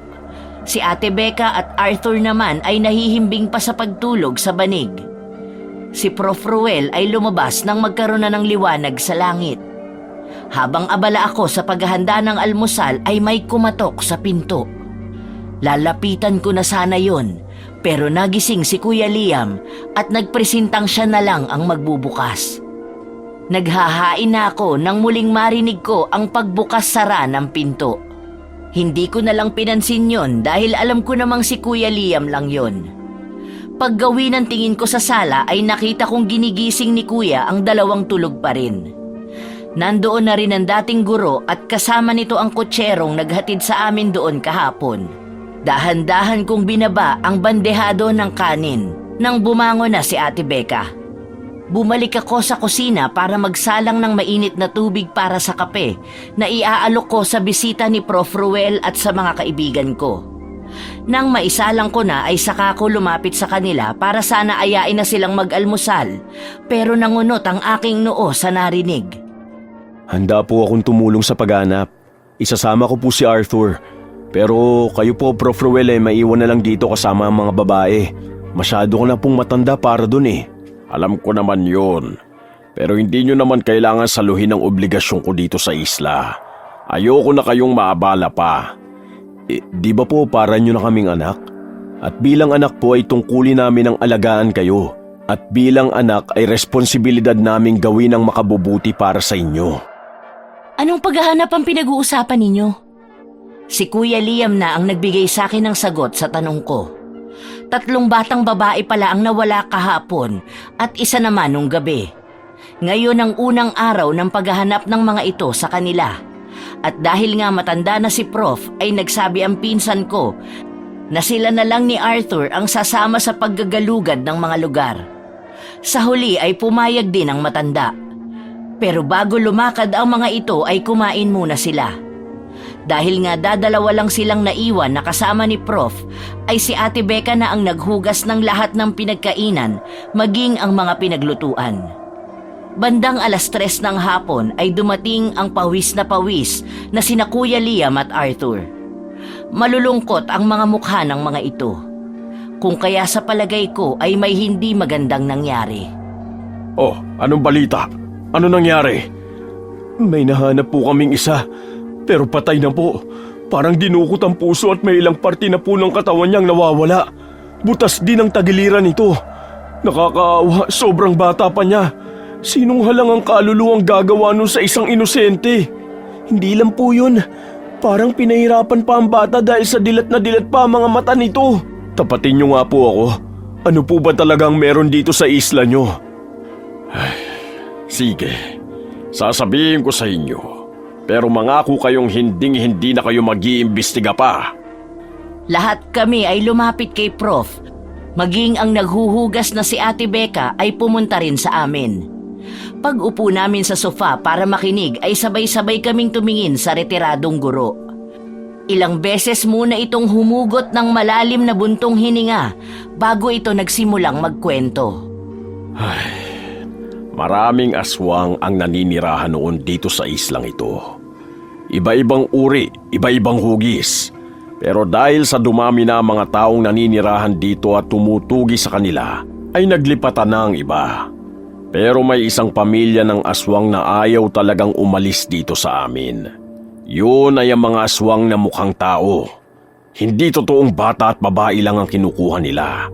C: Si Ate Becca at Arthur naman ay nahihimbing pa sa pagtulog sa banig. Si Prof Ruel ay lumabas nang magkaroon na ng liwanag sa langit. Habang abala ako sa paghahanda ng almusal ay may kumatok sa pinto. Lalapitan ko na sana yon, pero nagising si Kuya Liam at nagpresintang siya na lang ang magbubukas. Naghahain na ako nang muling marinig ko ang pagbukas-sara ng pinto. Hindi ko na lang pinansin yon dahil alam ko namang si Kuya Liam lang yon. Paggawi ng tingin ko sa sala ay nakita kong ginigising ni Kuya ang 2 tulog pa rin. Nandoon na rin ang dating guro at kasama nito ang kutserong naghatid sa amin doon kahapon. Dahan-dahan kong binaba ang bandehado ng kanin nang bumangon na si Ate Becca. Bumalik ako sa kusina para magsalang ng mainit na tubig para sa kape na iaalok ko sa bisita ni Prof Ruel at sa mga kaibigan ko. Nang maisalang ko na ay saka ko lumapit sa kanila para sana ayain na silang mag-almusal, pero nangunot ang aking noo sa narinig.
B: Handa po akong tumulong sa paghanap. Isasama ko po si Arthur. Pero kayo po, Prof Ruel, maiwan na lang dito kasama ang mga babae. Masyado ko na pong matanda para dun eh.
D: Alam ko naman yon. Pero hindi nyo naman kailangan saluhin ang obligasyon ko dito sa isla. Ayoko na kayong maabala pa.
B: Di ba po para nyo na kaming anak? At bilang anak po ay tungkulin namin ang alagaan kayo. At bilang anak ay responsibilidad naming gawin ang makabubuti para sa inyo.
C: Anong paghahanap ang pinag-uusapan ninyo? Si Kuya Liam na ang nagbigay sa akin ng sagot sa tanong ko. 3 batang babae pala ang nawala kahapon at isa naman nung gabi. Ngayon ang unang araw ng paghahanap ng mga ito sa kanila. At dahil nga matanda na si Prof ay nagsabi ang pinsan ko na sila na lang ni Arthur ang sasama sa paggagalugad ng mga lugar. Sa huli ay pumayag din ang matanda. Pero bago lumakad ang mga ito ay kumain muna sila. Dahil nga dadalawa lang silang naiwan na kasama ni Prof, ay si Ate Becca na ang naghugas ng lahat ng pinagkainan, maging ang mga pinaglutuan. Bandang 3:00 ng hapon ay dumating ang pawis na sina Kuya Liam at Arthur. Malulungkot ang mga mukha ng mga ito. Kung kaya sa palagay ko ay may hindi magandang nangyari.
D: Oh, anong balita? Ano nangyari?
B: May nahanap po kaming isa. Pero patay na po. Parang dinukot ang puso at may ilang parte na po ng katawan niyang nawawala. Butas din ang tagiliran nito. Nakakaawa, sobrang bata pa niya.
D: Sinong halangang kaluluwang gagawa nun sa isang inosente?
B: Hindi lang po yun. Parang pinahirapan pa ang bata dahil sa dilat na dilat pa ang mga mata nito.
D: Tapatin niyo nga po ako. Ano po ba talagang meron dito sa isla niyo? Ay, sige, sasabihin ko sa inyo. Pero mangako kayong hindi na kayo mag-iimbestiga pa.
C: Lahat kami ay lumapit kay Prof. Maging ang naghuhugas na si Ate Becca ay pumunta rin sa amin. Pag-upo namin sa sofa para makinig ay sabay-sabay kaming tumingin sa retiradong guro. Ilang beses muna itong humugot ng malalim na buntong hininga bago ito nagsimulang magkwento.
D: Maraming aswang ang naninirahan noon dito sa islang ito. Iba-ibang uri, iba-ibang hugis. Pero dahil sa dumami na mga taong naninirahan dito at tumutugi sa kanila, ay naglipatan na ang iba. Pero may isang pamilya ng aswang na ayaw talagang umalis dito sa amin. Yun ay ang mga aswang na mukhang tao. Hindi totoong bata at babae lang ang kinukuha nila.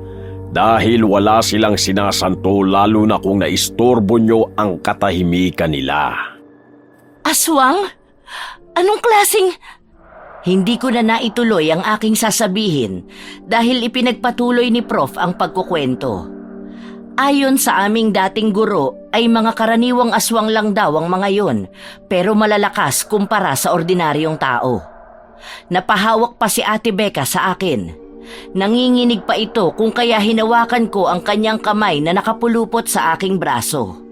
D: Dahil wala silang sinasanto lalo na kung naistorbo nyo ang katahimikan nila.
C: Aswang? Anong klaseng... Hindi ko na naituloy ang aking sasabihin dahil ipinagpatuloy ni Prof ang pagkukwento. Ayon sa aming dating guro ay mga karaniwang aswang lang daw ang mga yon pero malalakas kumpara sa ordinaryong tao. Napahawak pa si Ate Becca sa akin. Nanginginig pa ito kung kaya hinawakan ko ang kanyang kamay na nakapulupot sa aking braso.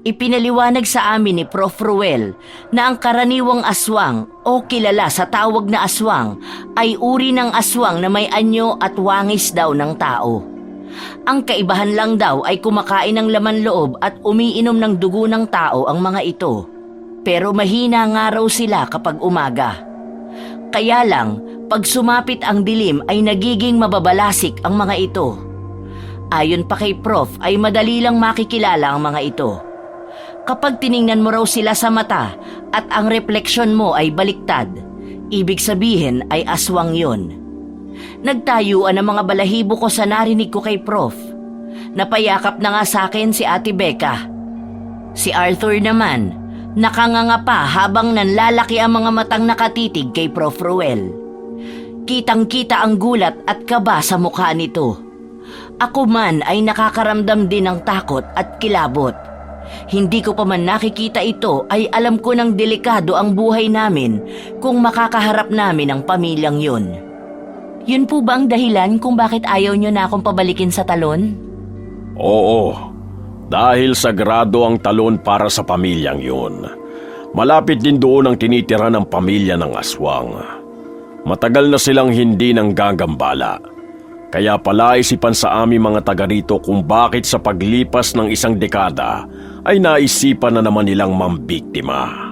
C: Ipinaliwanag sa amin ni Prof. Ruel na ang karaniwang aswang o kilala sa tawag na aswang ay uri ng aswang na may anyo at wangis daw ng tao. Ang kaibahan lang daw ay kumakain ng laman loob at umiinom ng dugo ng tao ang mga ito. Pero mahina nga raw sila kapag umaga. Kaya lang, pag sumapit ang dilim ay nagiging mababalasik ang mga ito. Ayon pa kay Prof ay madali lang makikilala ang mga ito. Kapag tiningnan mo raw sila sa mata at ang refleksyon mo ay baliktad, ibig sabihin ay aswang yon. Nagtayuan ang mga balahibo ko sa narinig ko kay Prof. Napayakap na nga sa akin si Ate Becca. Si Arthur naman, nakanganga pa habang nanlalaki ang mga matang nakatitig kay Prof. Ruel. Kitang-kita ang gulat at kaba sa mukha nito. Ako man ay nakakaramdam din ng takot at kilabot. Hindi ko pa man nakikita ito ay alam ko ng delikado ang buhay namin kung makakaharap namin ang pamilyang yun. Yun po ba ang dahilan kung bakit ayaw nyo na akong pabalikin sa talon?
D: Oo, dahil sagrado ang talon para sa pamilyang yun. Malapit din doon ang tinitira ng pamilya ng aswang. Matagal na silang hindi nang gagambala. Kaya palaisipan sa aming mga taga rito kung bakit sa paglipas ng isang dekada ay naisipan na naman nilang mambiktima.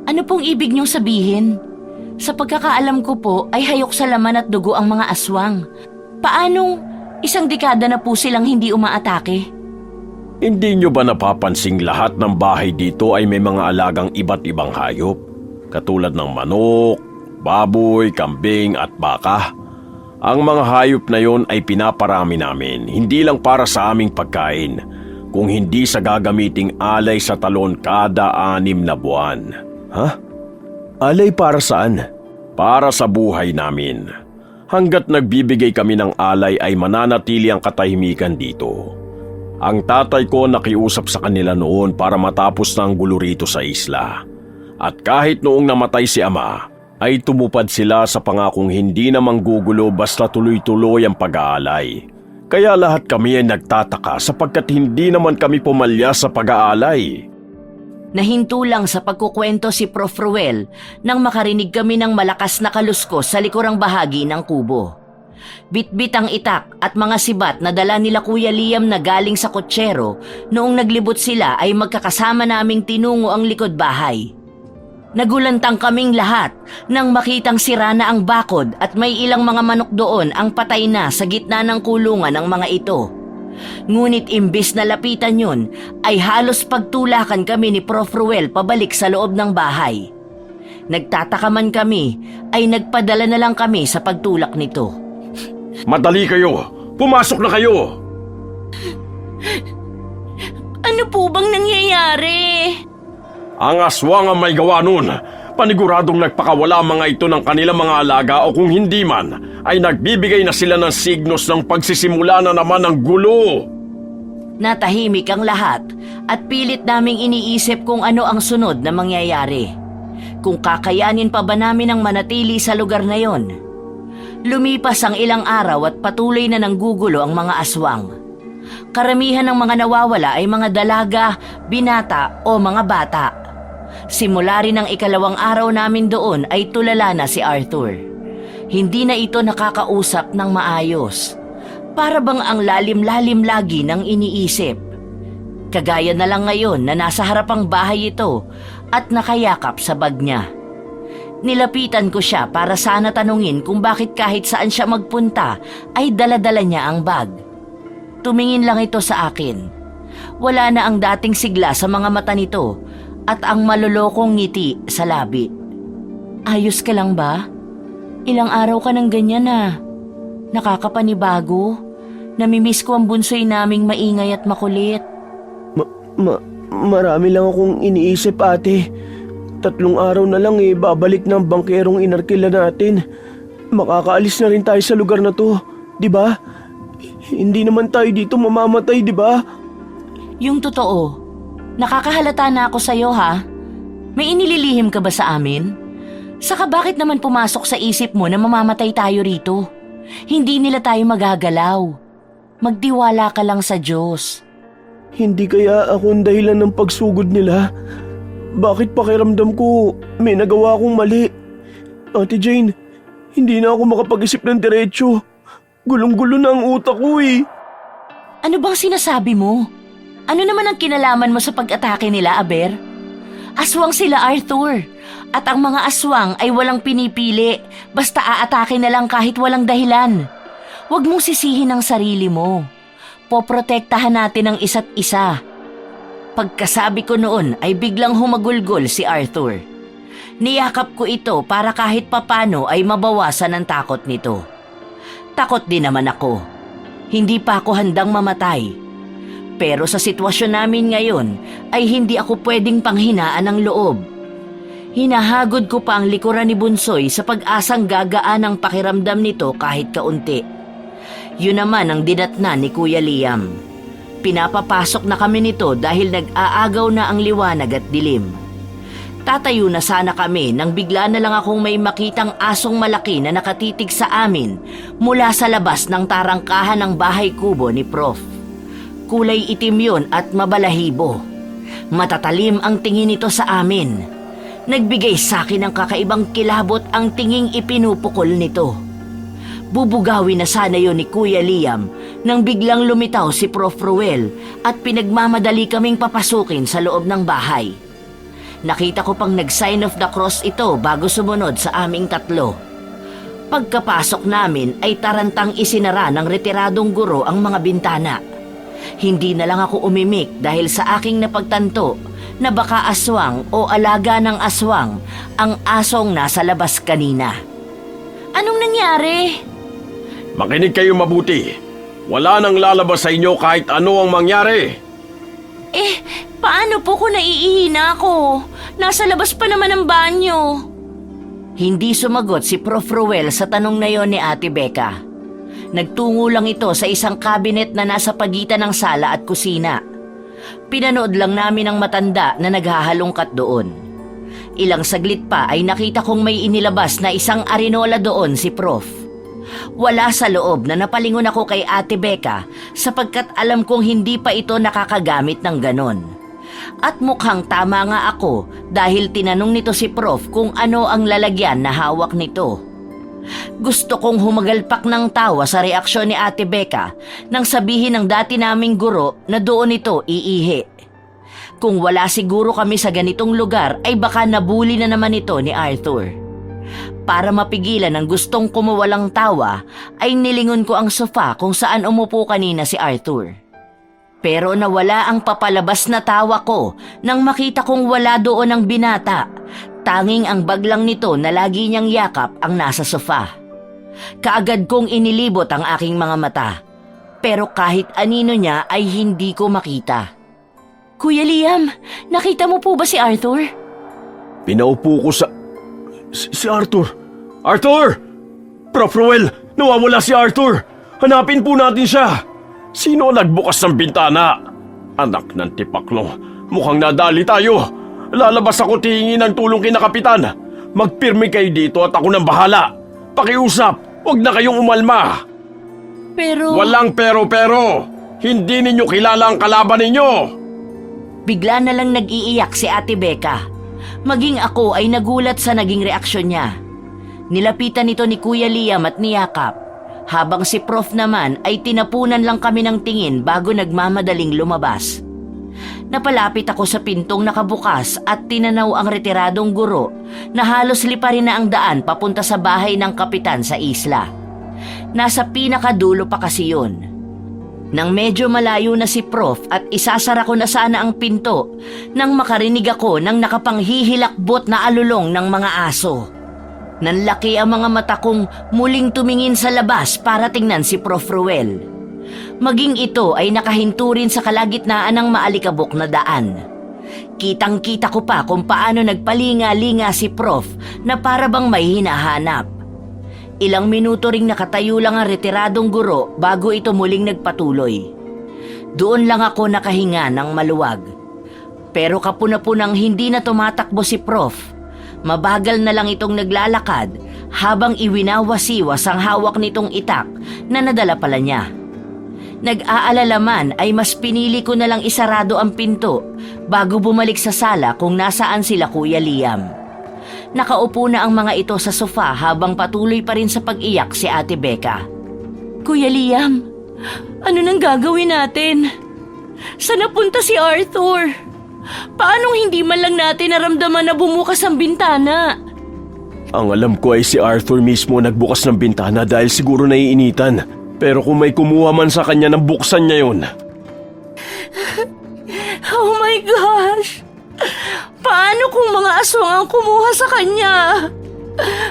C: Ano pong ibig niyong sabihin? Sa pagkakaalam ko po ay hayok sa laman at dugo ang mga aswang. Paanong isang dekada na po silang hindi umaatake?
D: Hindi nyo ba napapansing lahat ng bahay dito ay may mga alagang iba't ibang hayop? Katulad ng manok, baboy, kambing at baka. Ang mga hayop na yon ay pinaparami namin, hindi lang para sa aming pagkain, kung hindi sa gagamiting alay sa talon kada 6 na buwan.
B: Ha? Alay para saan?
D: Para sa buhay namin. Hanggat nagbibigay kami ng alay ay mananatili ang katahimikan dito. Ang tatay ko nakiusap sa kanila noon para matapos na ang gulo rito sa isla. At kahit noong namatay si ama, ay tumupad sila sa pangakong hindi na manggugulo basta tuloy-tuloy ang pag-aalay. Kaya lahat kami ay nagtataka sapagkat hindi naman kami pumalya sa pag-aalay.
C: Nahinto lang sa pagkukwento si Prof. Ruel nang makarinig kami ng malakas na kaluskos sa likurang bahagi ng kubo. Bitbit ang itak at mga sibat na dala nila Kuya Liam na galing sa kotsero noong naglibot sila ay magkakasama naming tinungo ang likod bahay. Nagulantang kaming lahat nang makitang sira na ang bakod at may ilang mga manok doon ang patay na sa gitna ng kulungan ng mga ito. Ngunit imbis na lapitan yun, ay halos pagtulakan kami ni Prof. Ruel pabalik sa loob ng bahay. Nagtataka man kami, ay nagpadala na lang kami sa pagtulak nito.
D: Madali kayo! Pumasok na kayo!
C: Ano po bang nangyayari?
D: Ang aswang ang may gawa nun. Paniguradong nagpakawala ang mga ito ng kanilang mga alaga o kung hindi man, ay nagbibigay na sila ng signos ng pagsisimula na naman ng gulo.
C: Natahimik ang lahat at pilit naming iniisip kung ano ang sunod na mangyayari. Kung kakayanin pa ba namin ang manatili sa lugar na yon. Lumipas ang ilang araw at patuloy na nanggugulo ang mga aswang. Karamihan ng mga nawawala ay mga dalaga, binata o mga bata. Simula rin ang ikalawang araw namin doon ay tulala na si Arthur. Hindi na ito nakakausap ng maayos. Para bang ang lalim-lalim lagi ng iniisip. Kagaya na lang ngayon na nasa harapang bahay ito at nakayakap sa bag niya. Nilapitan ko siya para sana tanungin kung bakit kahit saan siya magpunta ay dala-dala niya ang bag. Tumingin lang ito sa akin. Wala na ang dating sigla sa mga mata nito at ang malulokong ngiti sa labi. Ayos ka lang ba? Ilang araw ka ng ganyan na. Nakakapanibago. Namimiss ko ang bunsoy naming maingay at makulit.
B: Marami lang akong iniisip, ate. 3 araw na lang babalik na ang bangkerong inarkila natin. Makakaalis na rin tayo sa lugar na to, di ba? Hindi naman tayo dito mamamatay, di ba?
C: Yung totoo. Nakakahalata na ako sa'yo, ha? May inililihim ka ba sa amin? Saka bakit naman pumasok sa isip mo na mamamatay tayo rito? Hindi nila tayo magagalaw. Magtiwala ka lang sa Diyos.
B: Hindi kaya ako ang dahilan ng pagsugod nila? Bakit pakiramdam ko may nagawa akong mali? Ate Jane, hindi na ako makapag-isip ng diretsyo. Gulong-gulo na ang utak ko eh.
C: Ano bang sinasabi mo? Ano naman ang kinalaman mo sa pag-atake nila, Aber? Aswang sila, Arthur. At ang mga aswang ay walang pinipili. Basta aatake na lang kahit walang dahilan. Huwag mong sisihin ang sarili mo. Poprotektahan natin ang isa't isa. Pagkasabi ko noon ay biglang humagulgol si Arthur. Niyakap ko ito para kahit papano ay mabawasan ang takot nito. Takot din naman ako. Hindi pa ako handang mamatay. Pero sa sitwasyon namin ngayon ay hindi ako pwedeng panghinaan ng loob. Hinahagod ko pa ang likuran ni Bunsoy sa pag-asang gagaan ang pakiramdam nito kahit kaunti. Yun naman ang dinatnan ni Kuya Liam. Pinapapasok na kami nito dahil nag-aagaw na ang liwanag at dilim. Tatayo na sana kami nang bigla na lang akong may makitang asong malaki na nakatitig sa amin mula sa labas ng tarangkahan ng bahay kubo ni Prof. Kulay itim yun at mabalahibo. Matatalim ang tingin nito sa amin. Nagbigay sa akin ng kakaibang kilabot ang tinging ipinupukol nito. Bubugawin na sana yon ni Kuya Liam nang biglang lumitaw si Prof. Ruel at pinagmamadali kaming papasukin sa loob ng bahay. Nakita ko pang nag-sign of the cross ito bago sumunod sa aming 3. Pagkapasok namin ay tarantang isinara ng retiradong guro ang mga bintana. Hindi na lang ako umimik dahil sa aking napagtanto na baka aswang o alaga ng aswang ang asong nasa labas kanina. Anong nangyari?
D: Makinig kayo mabuti. Wala nang lalabas sa inyo kahit ano ang mangyari.
C: Paano po kung naiihina ako? Nasa labas pa naman ang banyo. Hindi sumagot si Prof. Ruel sa tanong na yon ni Ate Becca. Nagtungo lang ito sa isang cabinet na nasa pagitan ng sala at kusina. Pinanood lang namin ang matanda na naghahalongkat doon. Ilang saglit pa ay nakita kong may inilabas na isang arinola doon si Prof. Wala sa loob na napalingon ako kay Ate Becca sapagkat alam kong hindi pa ito nakakagamit ng ganon. At mukhang tama nga ako dahil tinanong nito si Prof kung ano ang lalagyan na hawak nito. Gusto kong humagalpak ng tawa sa reaksyon ni Ate Becca nang sabihin ng dati naming guro na doon ito iihi. Kung wala siguro kami sa ganitong lugar ay baka nabuli na naman ito ni Arthur. Para mapigilan ang gustong kumuwalang tawa ay nilingon ko ang sofa kung saan umupo kanina si Arthur. Pero nawala ang papalabas na tawa ko nang makita kong wala doon ang binata. Tanging ang bag lang nito na lagi niyang yakap ang nasa sofa. Kaagad kong inilibot ang aking mga mata. Pero kahit anino niya ay hindi ko makita. Kuya Liam, nakita mo po ba si Arthur?
D: Pinaupo ko sa... Si Arthur! Arthur! Prof. Ruel, nawawala si Arthur! Hanapin po natin siya! Sino ang nagbukas ng bintana? Anak ng tipaklo, mukhang nadali tayo! Lalabas ako tingin ng tulong kina Kapitan! Magpirmi kayo dito at ako nang bahala! Pakiusap, huwag na kayong umalma!
C: Pero...
D: Walang pero-pero! Hindi ninyo kilala ang kalaban ninyo!
A: Bigla na lang nag-iiyak si Ate Becca. Maging ako ay nagulat sa naging reaksyon niya. Nilapitan nito ni Kuya Liam at niyakap, habang si Prof naman ay tinapunan lang kami ng tingin bago nagmamadaling lumabas. Napalapit ako sa pintong nakabukas at tinanaw ang retiradong guro na halos liparin na ang daan papunta sa bahay ng kapitan sa isla. Nasa pinakadulo pa kasi yun. Nang medyo malayo na si Prof at isasara ko na sana ang pinto nang makarinig ako ng nakapanghihilakbot na alulong ng mga aso. Nanlaki ang mga mata kong muling tumingin sa labas para tingnan si Prof. Ruel. Maging ito ay nakahinto rin sa kalagitnaan ng maalikabok na daan. Kitang-kita ko pa kung paano nagpalinga-linga si Prof na para bang may hinahanap. Ilang minuto ring nakatayo lang ang retiradong guro bago ito muling nagpatuloy. Doon lang ako nakahinga ng maluwag. Pero kapuna-punang hindi na tumatakbo si Prof. Mabagal na lang itong naglalakad habang iwinawasiwas ang hawak nitong itak na nadala pala niya. Nag-aalala man ay mas pinili ko na lang isarado ang pinto bago bumalik sa sala kung nasaan sila Kuya Liam. Nakaupo na ang mga ito sa sofa habang patuloy pa rin sa pag-iyak si Ate Becca.
C: Kuya Liam, ano nang gagawin natin? Saan napunta si Arthur? Paanong hindi man lang natin naramdaman na bumukas ang bintana?
D: Ang alam ko ay si Arthur mismo nagbukas ng bintana dahil siguro naiinitan. Pero kung may kumuha man sa kanya nang buksan niya yun.
C: Oh my gosh! Paano kung mga aswang ang kumuha sa kanya?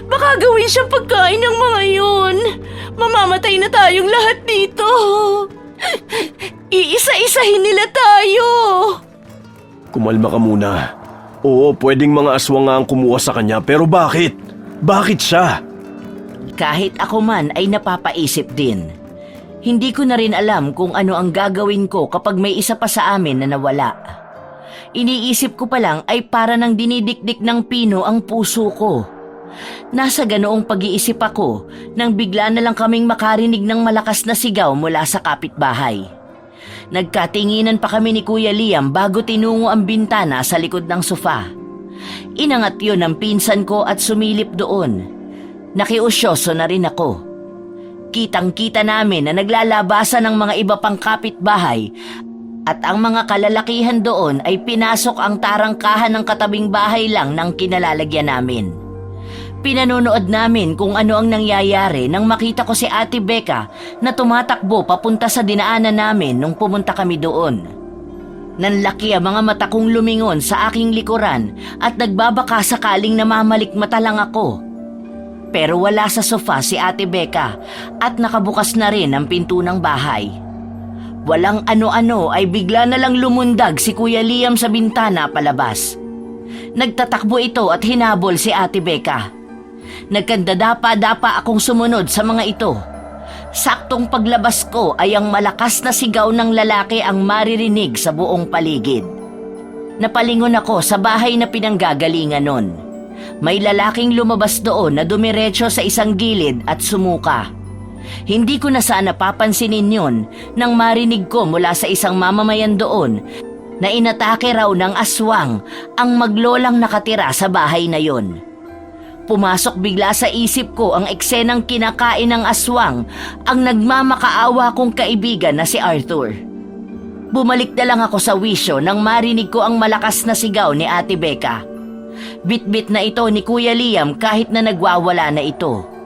C: Baka gawin siyang pagkain ng mga yun. Mamamatay na tayong lahat dito. Iisa-isahin nila tayo.
D: Kumalma ka muna. Oo, pwedeng mga aswang nga ang kumuha sa kanya, pero bakit? Bakit siya?
A: Kahit ako man ay napapaisip din. Hindi ko na rin alam kung ano ang gagawin ko kapag may isa pa sa amin na nawala. Iniisip ko pa lang ay para nang dinidikdik ng pino ang puso ko. Nasa ganoong pag-iisip ako nang bigla na lang kaming makarinig ng malakas na sigaw mula sa kapitbahay. Nagkatinginan pa kami ni Kuya Liam bago tinungo ang bintana sa likod ng sofa. Inangat yun ng pinsan ko at sumilip doon. Nakiusyoso na rin ako. Kitang-kita namin na naglalabasan ng mga iba pang kapitbahay at ang mga kalalakihan doon ay pinasok ang tarangkahan ng katabing bahay lang ng kinalalagyan namin. Pinanonood namin kung ano ang nangyayari nang makita ko si Ate Becca na tumatakbo papunta sa dinaanan namin nung pumunta kami doon. Nanlaki ang mga mata kong lumingon sa aking likuran at nagbabaka sakaling namamalikmata lang ako. Pero wala sa sofa si Ate Becca at nakabukas na rin ang pinto ng bahay. Walang ano-ano ay bigla na lang lumundag si Kuya Liam sa bintana palabas. Nagtatakbo ito at hinabol si Ate Becca. Nagkandadapa-dapa akong sumunod sa mga ito. Saktong paglabas ko ay ang malakas na sigaw ng lalaki ang maririnig sa buong paligid. Napalingon ako sa bahay na pinanggagalingan nun. May lalaking lumabas doon na dumiretso sa isang gilid at sumuka. Hindi ko na sana papansinin yun nang marinig ko mula sa isang mamamayan doon na inatake raw ng aswang ang maglolang nakatira sa bahay na yon. Pumasok bigla sa isip ko ang eksenang kinakain ng aswang ang nagmamakaawa kong kaibigan na si Arthur. Bumalik na lang ako sa wisyo nang marinig ko ang malakas na sigaw ni Ate Becca. Bit-bit na ito ni Kuya Liam kahit na nagwawala na ito.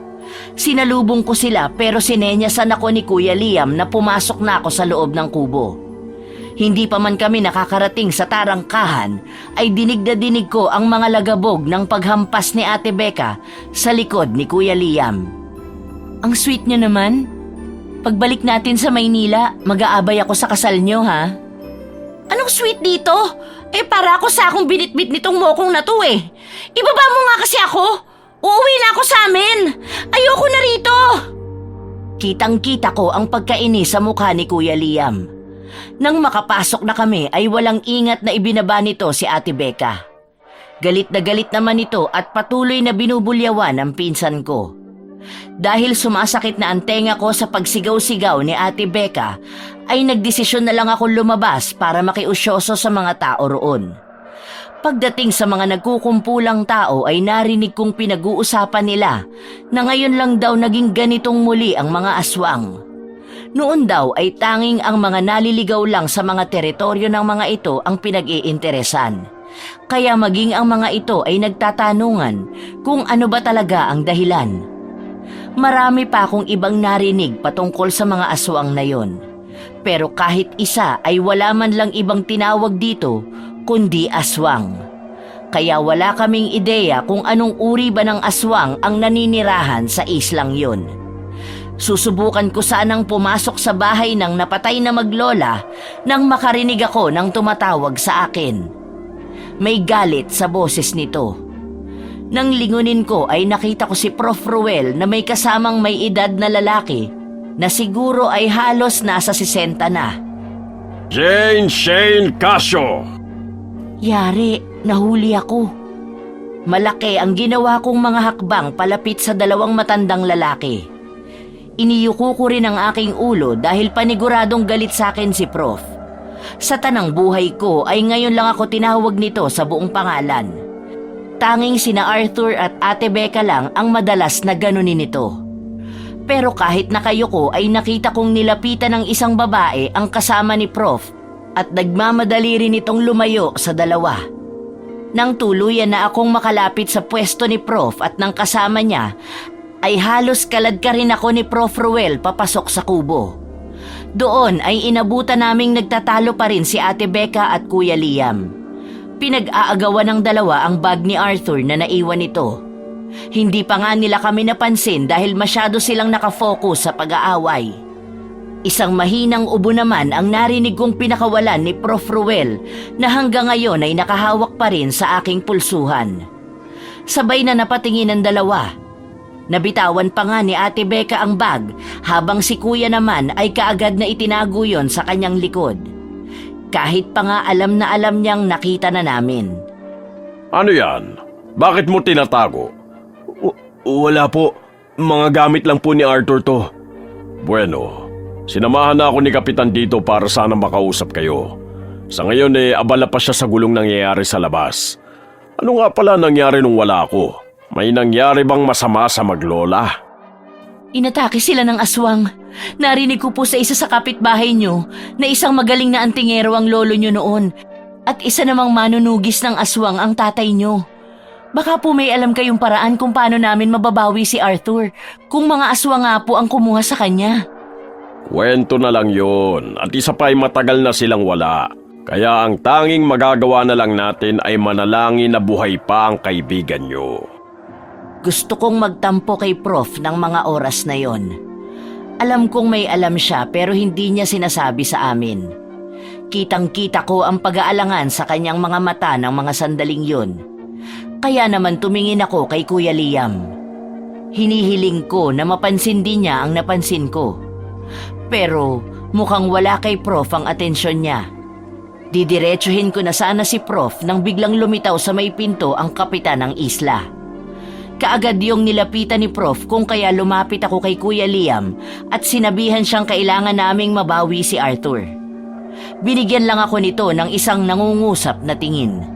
A: Sinalubong ko sila pero sinenyasan ako ni Kuya Liam na pumasok na ako sa loob ng kubo. Hindi pa man kami nakakarating sa tarangkahan ay dinig na dinig ko ang mga lagabog ng paghampas ni Ate Becca sa likod ni Kuya Liam.
C: Ang sweet niyo naman. Pagbalik natin sa Maynila, mag-aabay ako sa kasal niyo, ha? Anong sweet dito? Para ako sa akong binitbit nitong mokong na to eh. Ibaba mo nga kasi ako. Uuwi na ako sa amin. Ayoko na rito.
A: Kitang-kita ko ang pagkainis sa mukha ni Kuya Liam. Nang makapasok na kami ay walang ingat na ibinaba nito si Ate Becca. Galit na galit naman ito at patuloy na binubulyawan ang pinsan ko. Dahil sumasakit na ang tenga ko sa pagsigaw-sigaw ni Ate Becca, ay nagdesisyon na lang ako lumabas para makiusyoso sa mga tao roon. Pagdating sa mga nagkukumpulang tao ay narinig kong pinag-uusapan nila na ngayon lang daw naging ganitong muli ang mga aswang. Noon daw ay tanging ang mga naliligaw lang sa mga teritoryo ng mga ito ang pinag-iinteresan. Kaya maging ang mga ito ay nagtatanungan kung ano ba talaga ang dahilan. Marami pa akong ibang narinig patungkol sa mga aswang na yon. Pero kahit isa ay wala man lang ibang tinawag dito kundi aswang. Kaya wala kaming ideya kung anong uri ba ng aswang ang naninirahan sa islang yon. Susubukan ko sanang pumasok sa bahay ng napatay na maglola nang makarinig ako ng tumatawag sa akin. May galit sa boses nito. Nang lingunin ko ay nakita ko si Prof. Ruel na may kasamang may edad na lalaki na siguro ay halos nasa 60 na.
D: Jane Shane Casio!
A: Yari, nahuli ako. Malaki ang ginawa kong mga hakbang palapit sa dalawang matandang lalaki. Iniyuko ko rin ang aking ulo dahil paniguradong galit sa akin si Prof. Sa tanang buhay ko ay ngayon lang ako tinawag nito sa buong pangalan. Tanging sina Arthur at Ate Becca lang ang madalas na ganunin nito. Pero kahit nakayuko ay nakita kong nilapitan ng isang babae ang kasama ni Prof at nagmamadali rin itong lumayo sa dalawa. Nang tuluyan na akong makalapit sa pwesto ni Prof at ng kasama niya, ay halos kalad ka rin ako ni Prof. Ruel papasok sa kubo. Doon ay inabutan naming nagtatalo pa rin si Ate Becca at Kuya Liam. Pinag-aagawan ng dalawa ang bag ni Arthur na naiwan nito. Hindi pa nga nila kami napansin dahil masyado silang nakafocus sa pag-aaway. Isang mahinang ubo naman ang narinig kong pinakawalan ni Prof. Ruel na hanggang ngayon ay nakahawak pa rin sa aking pulsuhan. Sabay na napatingin ang dalawa. Nabitawan pa nga ni Ate Becca ang bag habang si Kuya naman ay kaagad na itinago yon sa kanyang likod. Kahit pa nga alam na alam niyang nakita na namin.
D: Ano yan? Bakit mo tinatago?
B: Wala po. Mga gamit lang po ni Arthur to.
D: Bueno, sinamahan na ako ni Kapitan dito para sana makausap kayo. Sa ngayon abala pa siya sa gulong nangyayari sa labas. Ano nga pala nangyari nung wala ako? May nangyari bang masama sa maglola?
C: Inatake sila ng aswang. Narinig ko po sa isa sa kapitbahay nyo na isang magaling na antingero ang lolo nyo noon at isa namang manunugis ng aswang ang tatay nyo. Baka po may alam kayong paraan kung paano namin mababawi si Arthur kung mga aswang nga po ang kumuha sa kanya.
D: Kwento na lang yun at isa pa ay matagal na silang wala. Kaya ang tanging magagawa na lang natin ay manalangin na buhay pa ang kaibigan nyo.
A: Gusto kong magtampo kay Prof ng mga oras na yon. Alam kong may alam siya pero hindi niya sinasabi sa amin. Kitang-kita ko ang pag-aalangan sa kanyang mga mata ng mga sandaling yun. Kaya naman tumingin ako kay Kuya Liam. Hinihiling ko na mapansin din niya ang napansin ko. Pero mukhang wala kay Prof ang atensyon niya. Didiretsuhin ko na sana si Prof nang biglang lumitaw sa may pinto ang kapitan ng isla. Kaagad yung nilapitan ni Prof kung kaya lumapit ako kay Kuya Liam at sinabihan siyang kailangan naming mabawi si Arthur. Binigyan lang ako nito ng isang nangungusap na tingin.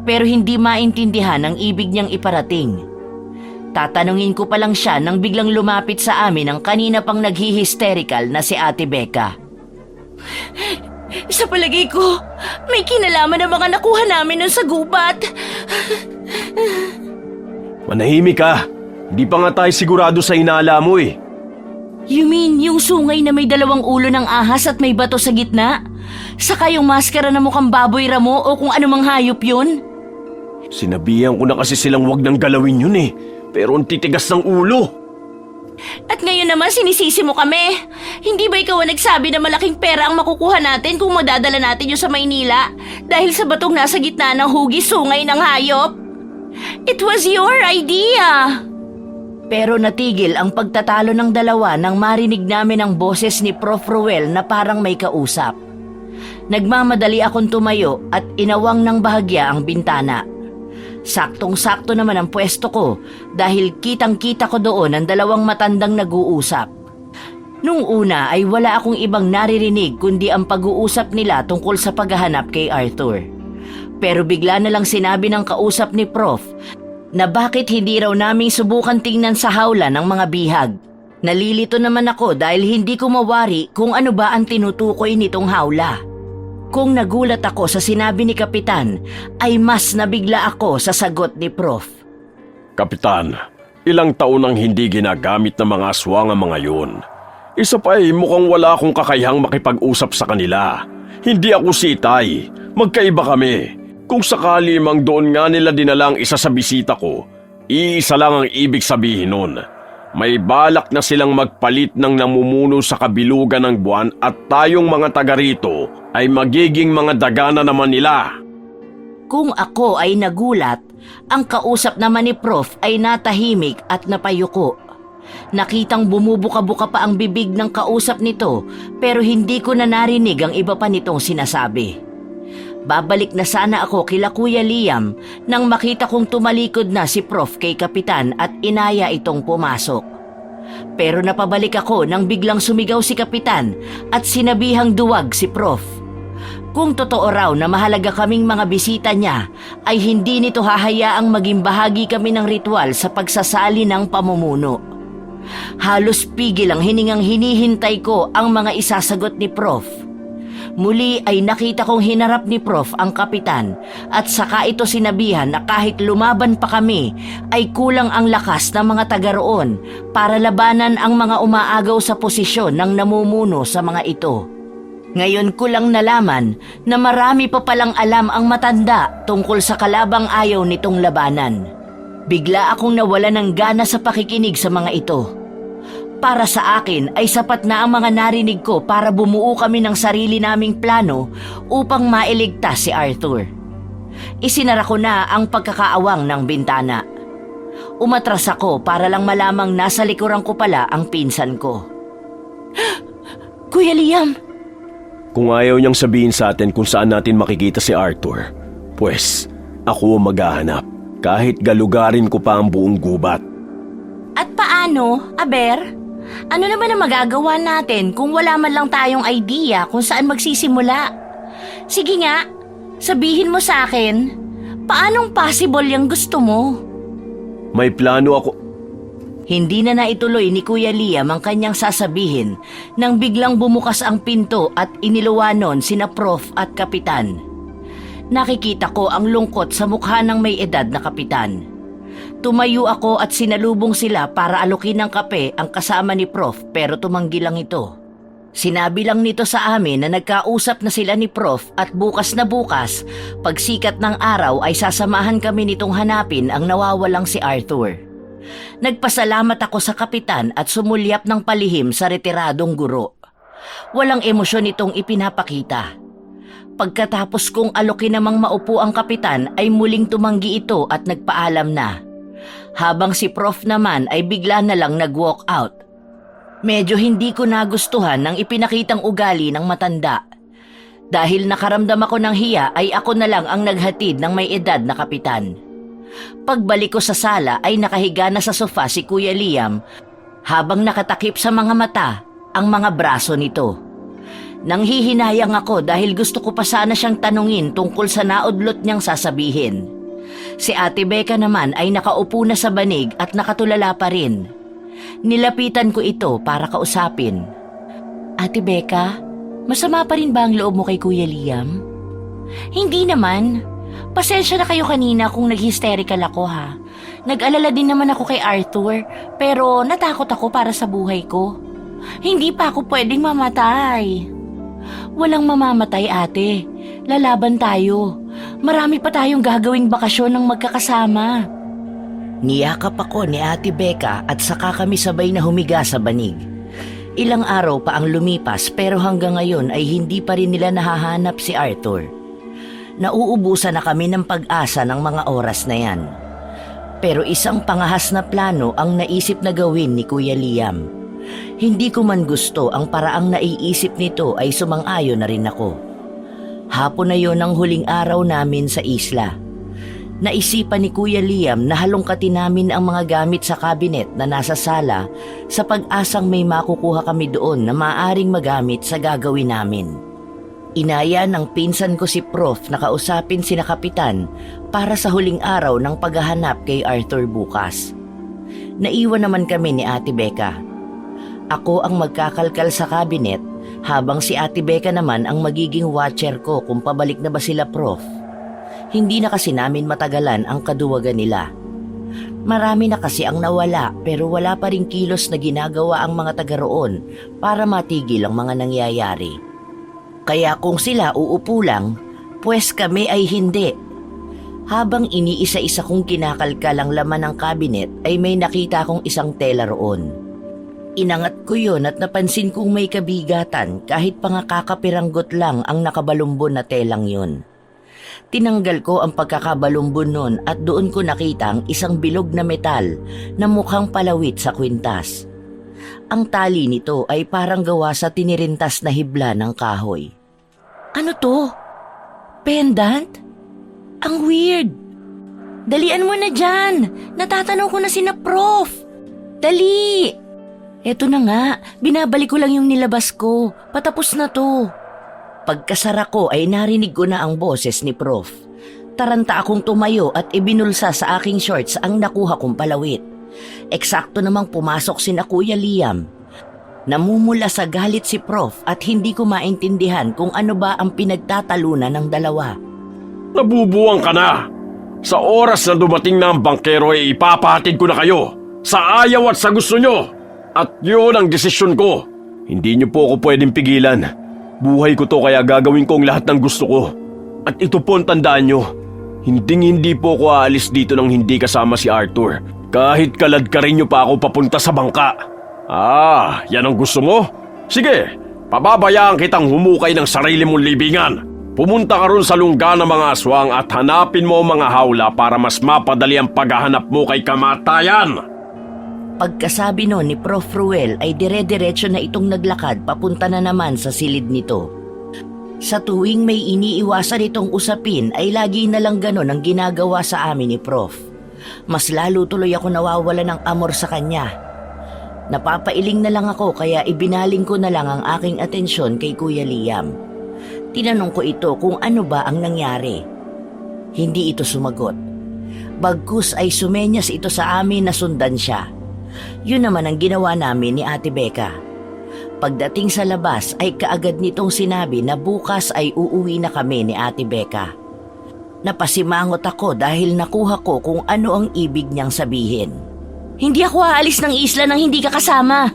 A: Pero hindi maintindihan ang ibig niyang iparating. Tatanungin ko pa lang siya nang biglang lumapit sa amin ang kanina pang naghi-hysterical na si Ate Becca.
C: Sa palagay ko, may kinalaman ang mga nakuha namin nun sa gubat.
B: Manahimik ka. Di pa nga tayo sigurado sa inala mo eh.
C: You mean yung sungay na may dalawang ulo ng ahas at may bato sa gitna? Saka yung maskara na mukhang baboy ramo o kung anumang hayop yun?
B: Sinabihan ko na kasi silang wag nang galawin yun eh. Pero ang titigas ng ulo.
C: At ngayon naman sinisisi mo kami. Hindi ba ikaw ang nagsabi na malaking pera ang makukuha natin kung madadala natin yun sa Maynila dahil sa batong nasa gitna ng hugis sungay ng hayop? It was your idea.
A: Pero natigil ang pagtatalo ng dalawa nang marinig namin ang boses ni Prof. Ruel na parang may kausap. Nagmamadali akong tumayo at inawang ng bahagya ang bintana. Saktong-sakto naman ang pwesto ko dahil kitang-kita ko doon ang dalawang matandang nag-uusap. Nung una ay wala akong ibang naririnig kundi ang pag-uusap nila tungkol sa paghahanap kay Arthur. Pero bigla na lang sinabi ng kausap ni Prof na bakit hindi raw naming subukan tingnan sa hawla ng mga bihag. Nalilito naman ako dahil hindi ko mawari kung ano ba ang tinutukoy nitong hawla. Kung nagulat ako sa sinabi ni Kapitan, ay mas nabigla ako sa sagot ni Prof.
D: Kapitan, ilang taon nang hindi ginagamit ng mga aswang ang mga yun. Isa pa mukhang wala akong kakayahang makipag-usap sa kanila. Hindi ako sitay. Magkaiba kami. Kung sakali mang doon nga nila dinalang isa sa bisita ko, iisa lang ang ibig sabihin nun. May balak na silang magpalit ng namumuno sa kabilugan ng buwan at tayong mga taga rito ay magiging mga dagana naman nila.
A: Kung ako ay nagulat, ang kausap naman ni Prof ay natahimik at napayuko. Nakitang bumubuka-buka pa ang bibig ng kausap nito pero hindi ko na narinig ang iba pa nitong sinasabi. Babalik na sana ako kila Kuya Liam nang makita kong tumalikod na si Prof kay Kapitan at inaya itong pumasok. Pero napabalik ako nang biglang sumigaw si Kapitan at sinabihang duwag si Prof. Kung totoo raw na mahalaga kaming mga bisita niya, ay hindi nito hahayaang maging bahagi kami ng ritual sa pagsasali ng pamumuno. Halos pigil ang hiningang hinihintay ko ang mga isasagot ni Prof. Muli ay nakita kong hinarap ni Prof ang Kapitan at saka ito sinabihan na kahit lumaban pa kami ay kulang ang lakas ng mga taga roon para labanan ang mga umaagaw sa posisyon ng namumuno sa mga ito. Ngayon ko lang nalaman na marami pa palang alam ang matanda tungkol sa kalabang ayaw nitong labanan. Bigla akong nawala ng gana sa pakikinig sa mga ito. Para sa akin ay sapat na ang mga narinig ko para bumuo kami ng sarili naming plano upang mailigtas si Arthur. Isinara ko na ang pagkakaawang ng bintana. Umatras ako para lang malamang nasa likuran ko pala ang pinsan ko. Kuya Liam!
B: Kung ayaw niyang sabihin sa atin kung saan natin makikita si Arthur, pues ako maghahanap kahit galugarin ko pa ang buong gubat.
C: At paano, Aber? Ano naman ang magagawa natin kung wala man lang tayong idea kung saan magsisimula? Sige nga, sabihin mo sa akin, paanong possible yung gusto mo?
B: May plano ako.
A: Hindi na naituloy ni Kuya Liam ang kanyang sasabihin nang biglang bumukas ang pinto at iniluwanon sina Prof at Kapitan. Nakikita ko ang lungkot sa mukha ng may edad na kapitan. Tumayo ako at sinalubong sila para alukin ng kape ang kasama ni Prof pero tumanggi lang ito. Sinabi lang nito sa amin na nagkausap na sila ni Prof at bukas na bukas, pagsikat ng araw ay sasamahan kami nitong hanapin ang nawawalang si Arthur. Nagpasalamat ako sa kapitan at sumulyap ng palihim sa retiradong guro. Walang emosyon itong ipinapakita. Pagkatapos kong alukin namang maupo ang kapitan ay muling tumanggi ito at nagpaalam na. Habang si Prof naman ay bigla na lang nag-walk out. Medyo hindi ko nagustuhan ng ipinakitang ugali ng matanda. Dahil nakaramdam ako ng hiya ay ako na lang ang naghatid ng may edad na kapitan. Pagbalik ko sa sala ay nakahiga na sa sofa si Kuya Liam habang nakatakip sa mga mata ang mga braso nito. Nanghihinayang ako dahil gusto ko pa sana siyang tanungin tungkol sa naudlot niyang sasabihin. Si Ate Becca naman ay nakaupo na sa banig at nakatulala pa rin. Nilapitan ko ito para kausapin. Ate Becca, masama pa rin ba ang loob mo kay Kuya Liam?
C: Hindi naman. Pasensya na kayo kanina kung nag-hysterical ako ha. Nag-alala din naman ako kay Arthur pero natakot ako para sa buhay ko. Hindi pa ako pwedeng mamatay.
A: Walang mamamatay, ate. Lalaban tayo. Marami pa tayong gagawing bakasyon ng magkakasama. Niyakap ako ni Ate Becca at saka kami sabay na humiga sa banig. Ilang araw pa ang lumipas pero hanggang ngayon ay hindi pa rin nila nahahanap si Arthur. Nauubusan na kami ng pag-asa ng mga oras na yan. Pero isang pangahas na plano ang naisip na gawin ni Kuya Liam. Hindi ko man gusto ang paraang naiisip nito ay sumang-ayon na rin ako. Hapon na yon ang huling araw namin sa isla. Naisipan ni Kuya Liam na halongkatin namin ang mga gamit sa kabinet na nasa sala sa pag-asang may makukuha kami doon na maaaring magamit sa gagawin namin. Inaya ng pinsan ko si Prof na kausapin sina Kapitan para sa huling araw ng paghahanap kay Arthur bukas. Naiwan naman kami ni Ate Becca. Ako ang magkakalkal sa kabinet habang si Ate Becca naman ang magiging watcher ko kung pabalik na ba sila Prof. Hindi na kasi namin matagalan ang kaduwagan nila. Marami na kasi ang nawala pero wala pa ring kilos na ginagawa ang mga taga roon para matigil ang mga nangyayari. Kaya kung sila uupo lang, pues kami ay hindi. Habang iniisa-isa kong kinakalkal ang laman ng kabinet ay may nakita akong isang tela roon. Inangat ko yon at napansin kong may kabigatan kahit pa nga kakapiranggot lang ang nakabalumbon na telang yon. Tinanggal ko ang pagkakabalumbon nun at doon ko nakita ang isang bilog na metal na mukhang palawit sa kwintas. Ang tali nito ay parang gawa sa tinirintas na hibla ng kahoy. Ano to? Pendant? Ang weird! Dalian mo na dyan! Natatanaw ko na sina Prof! Dali! Eto na nga, binabalik ko lang yung nilabas ko. Patapos na to. Pagkasara ko ay narinig ko na ang boses ni Prof. Taranta akong tumayo at ibinulsa sa aking shorts ang nakuha kong palawit. Eksakto namang pumasok sina Kuya Liam. Namumula sa galit si Prof at hindi ko maintindihan kung ano ba ang pinagtatalunan ng dalawa.
D: Nabubuwang ka na! Sa oras na dumating na ang bangkero ay ipapahatid ko na kayo! Sa ayaw at sa gusto nyo! At yun ang desisyon ko! Hindi nyo po ako pwedeng pigilan. Buhay ko to kaya gagawin ko ang lahat ng gusto ko. At ito po ang tandaan nyo. Hindi po ako aalis dito nang hindi kasama si Arthur. Kahit kaladkarin nyo pa ako papunta sa bangka. Ah, yan ang gusto mo? Sige, pababayaan kitang humukay ng sarili mong libingan. Pumunta ka ron sa lungga ng mga aswang at hanapin mo ang mga hawla para mas mapadali ang paghahanap mo kay kamatayan.
A: Pagkasabi nun ni Prof. Ruel ay dire-diretso na itong naglakad papunta na naman sa silid nito. Sa tuwing may iniiwasan itong usapin ay lagi na lang ganon ang ginagawa sa amin ni Prof. Mas lalo tuloy ako nawawala ng amor sa kanya. Napapailing na lang ako kaya ibinaling ko na lang ang aking atensyon kay Kuya Liam. Tinanong ko ito kung ano ba ang nangyari. Hindi ito sumagot. Bagkus ay sumenyas ito sa amin na sundan siya. Yun naman ang ginawa namin ni Ate Becca. Pagdating sa labas ay kaagad nitong sinabi na bukas ay uuwi na kami ni Ate Becca. Napasimangot ako dahil nakuha ko kung ano ang ibig niyang sabihin.
C: Hindi ako aalis ng isla nang hindi ka kasama.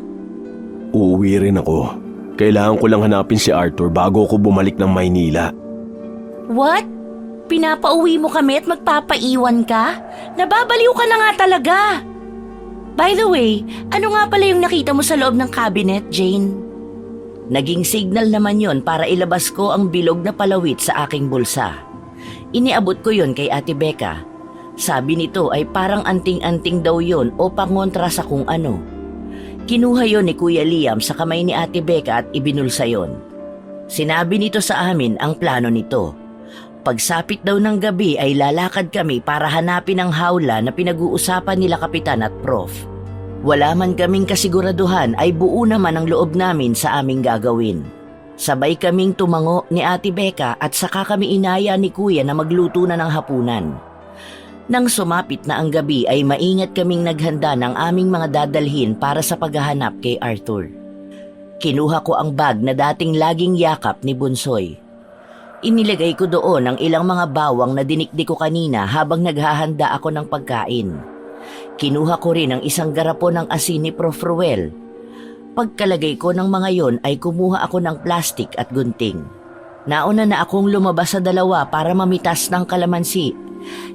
B: Uuwi rin ako. Kailangan ko lang hanapin si Arthur bago ako bumalik ng Maynila.
C: What? Pinapauwi mo kami at magpapaiwan ka? Nababaliw ka na nga talaga. By the way, ano nga pala yung nakita mo sa loob ng cabinet, Jane?
A: Naging signal naman yon para ilabas ko ang bilog na palawit sa aking bulsa. Iniabot ko yon kay Ate Becca. Sabi nito ay parang anting-anting daw yon o pangontra sa kung ano. Kinuha yon ni Kuya Liam sa kamay ni Ate Becca at ibinulsa yon. Sinabi nito sa amin ang plano nito. Pagsapit daw ng gabi ay lalakad kami para hanapin ang hawla na pinag-uusapan nila Kapitan at Prof. Wala man kaming kasiguraduhan ay buo naman ang loob namin sa aming gagawin. Sabay kaming tumango ni Ate Becca at saka kami inaya ni Kuya na magluto na ng hapunan. Nang sumapit na ang gabi ay maingat kaming naghanda ng aming mga dadalhin para sa paghahanap kay Arthur. Kinuha ko ang bag na dating laging yakap ni Bunsoy. Inilagay ko doon ang ilang mga bawang na dinikdik ko kanina habang naghahanda ako ng pagkain. Kinuha ko rin ang isang garapon ng asin ni Prof. Ruel. Pagkalagay ko ng mga yon ay kumuha ako ng plastik at gunting. Nauna na akong lumabas sa dalawa para mamitas ng kalamansi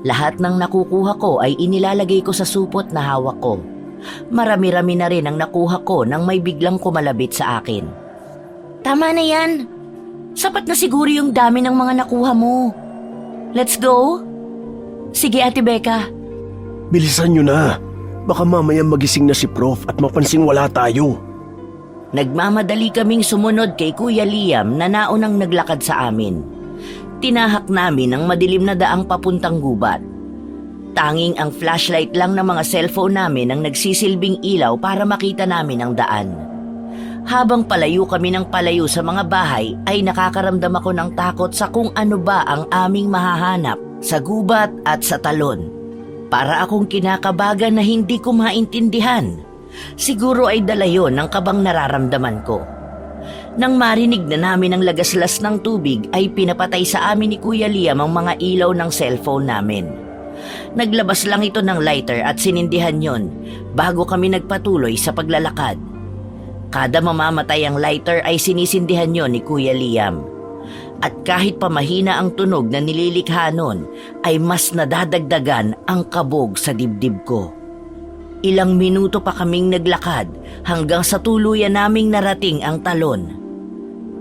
A: Lahat ng nakukuha ko ay inilalagay ko sa supot na hawak ko. Marami-rami na rin ang nakuha ko nang may biglang kumalabit sa akin.
C: Tama na yan. Sapat na siguro yung dami ng mga nakuha mo. Let's go? Sige, Ate Becca.
D: Bilisan nyo na. Baka mamaya magising na si Prof at mapansing wala tayo.
A: Nagmamadali kaming sumunod kay Kuya Liam na naunang naglakad sa amin. Tinahak namin ang madilim na daang papuntang gubat. Tanging ang flashlight lang ng mga cellphone namin ang nagsisilbing ilaw para makita namin ang daan. Habang palayo kami ng palayo sa mga bahay ay nakakaramdam ako ng takot sa kung ano ba ang aming mahahanap sa gubat at sa talon. Para akong kinakabagan na hindi ko maintindihan. Siguro ay dala yon ng kabang nararamdaman ko. Nang marinig na namin ang lagaslas ng tubig ay pinapatay sa amin ni Kuya Liam ang mga ilaw ng cellphone namin. Naglabas lang ito ng lighter at sinindihan yon bago kami nagpatuloy sa paglalakad. Kada mamamatay ang lighter ay sinisindihan yon ni Kuya Liam. At kahit pa mahina ang tunog na nililikha nun, ay mas nadadagdagan ang kabog sa dibdib ko. Ilang minuto pa kaming naglakad hanggang sa tuluyan naming narating ang talon.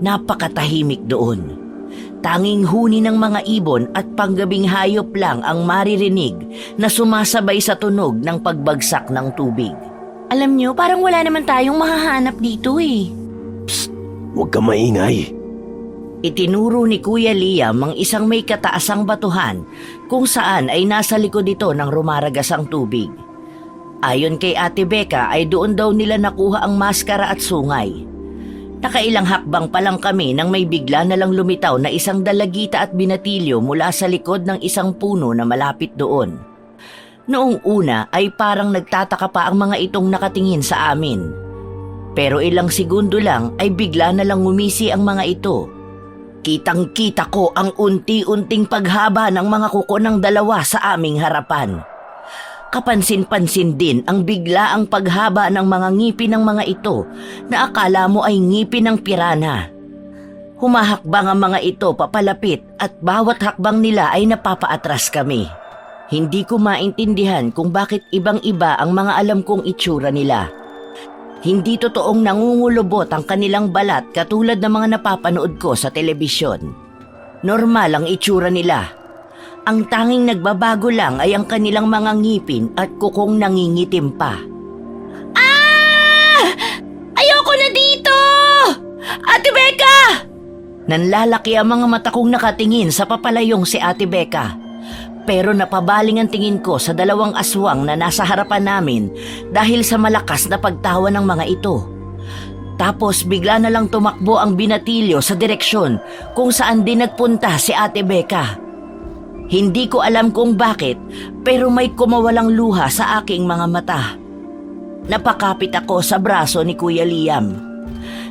A: Napakatahimik doon. Tanging huni ng mga ibon at panggabing hayop lang ang maririnig na sumasabay sa tunog ng pagbagsak ng tubig.
C: Alam nyo, parang wala naman tayong mahahanap dito eh.
D: Huwag ka maingay.
A: Itinuro ni Kuya Liam ang isang may kataasang batuhan kung saan ay nasa likod ito ng rumaragas ang tubig. Ayon kay Ate Becca ay doon daw nila nakuha ang maskara at sungay. Nakailang hakbang pa lang kami nang may bigla na lang lumitaw na isang dalagita at binatilyo mula sa likod ng isang puno na malapit doon. Noong una ay parang nagtataka pa ang mga itong nakatingin sa amin. Pero ilang segundo lang ay bigla na lang ngumisi ang mga ito. Kitang-kita ko ang unti-unting paghaba ng mga kuko ng dalawa sa aming harapan. Kapansin-pansin din ang biglaang paghaba ng mga ngipin ng mga ito na akala mo ay ngipin ng pirana. Humahakbang ang mga ito papalapit at bawat hakbang nila ay napapaatras kami. Hindi ko maintindihan kung bakit ibang-iba ang mga alam kong itsura nila. Hindi totoong nangungulubot ang kanilang balat katulad ng mga napapanood ko sa telebisyon. Normal ang itsura nila. Ang tanging nagbabago lang ay ang kanilang mga ngipin at kukong nangingitim pa.
C: Ah! Ayoko na dito! Ate Becca!
A: Nanlalaki ang mga mata kong nakatingin sa papalayong si Ate Becca. Pero napabaling ang tingin ko sa dalawang aswang na nasa harapan namin dahil sa malakas na pagtawa ng mga ito. Tapos bigla na lang tumakbo ang binatilyo sa direksyon kung saan din nagpunta si Ate Becca. Hindi ko alam kung bakit pero may kumawalang luha sa aking mga mata. Napakapit ako sa braso ni Kuya Liam.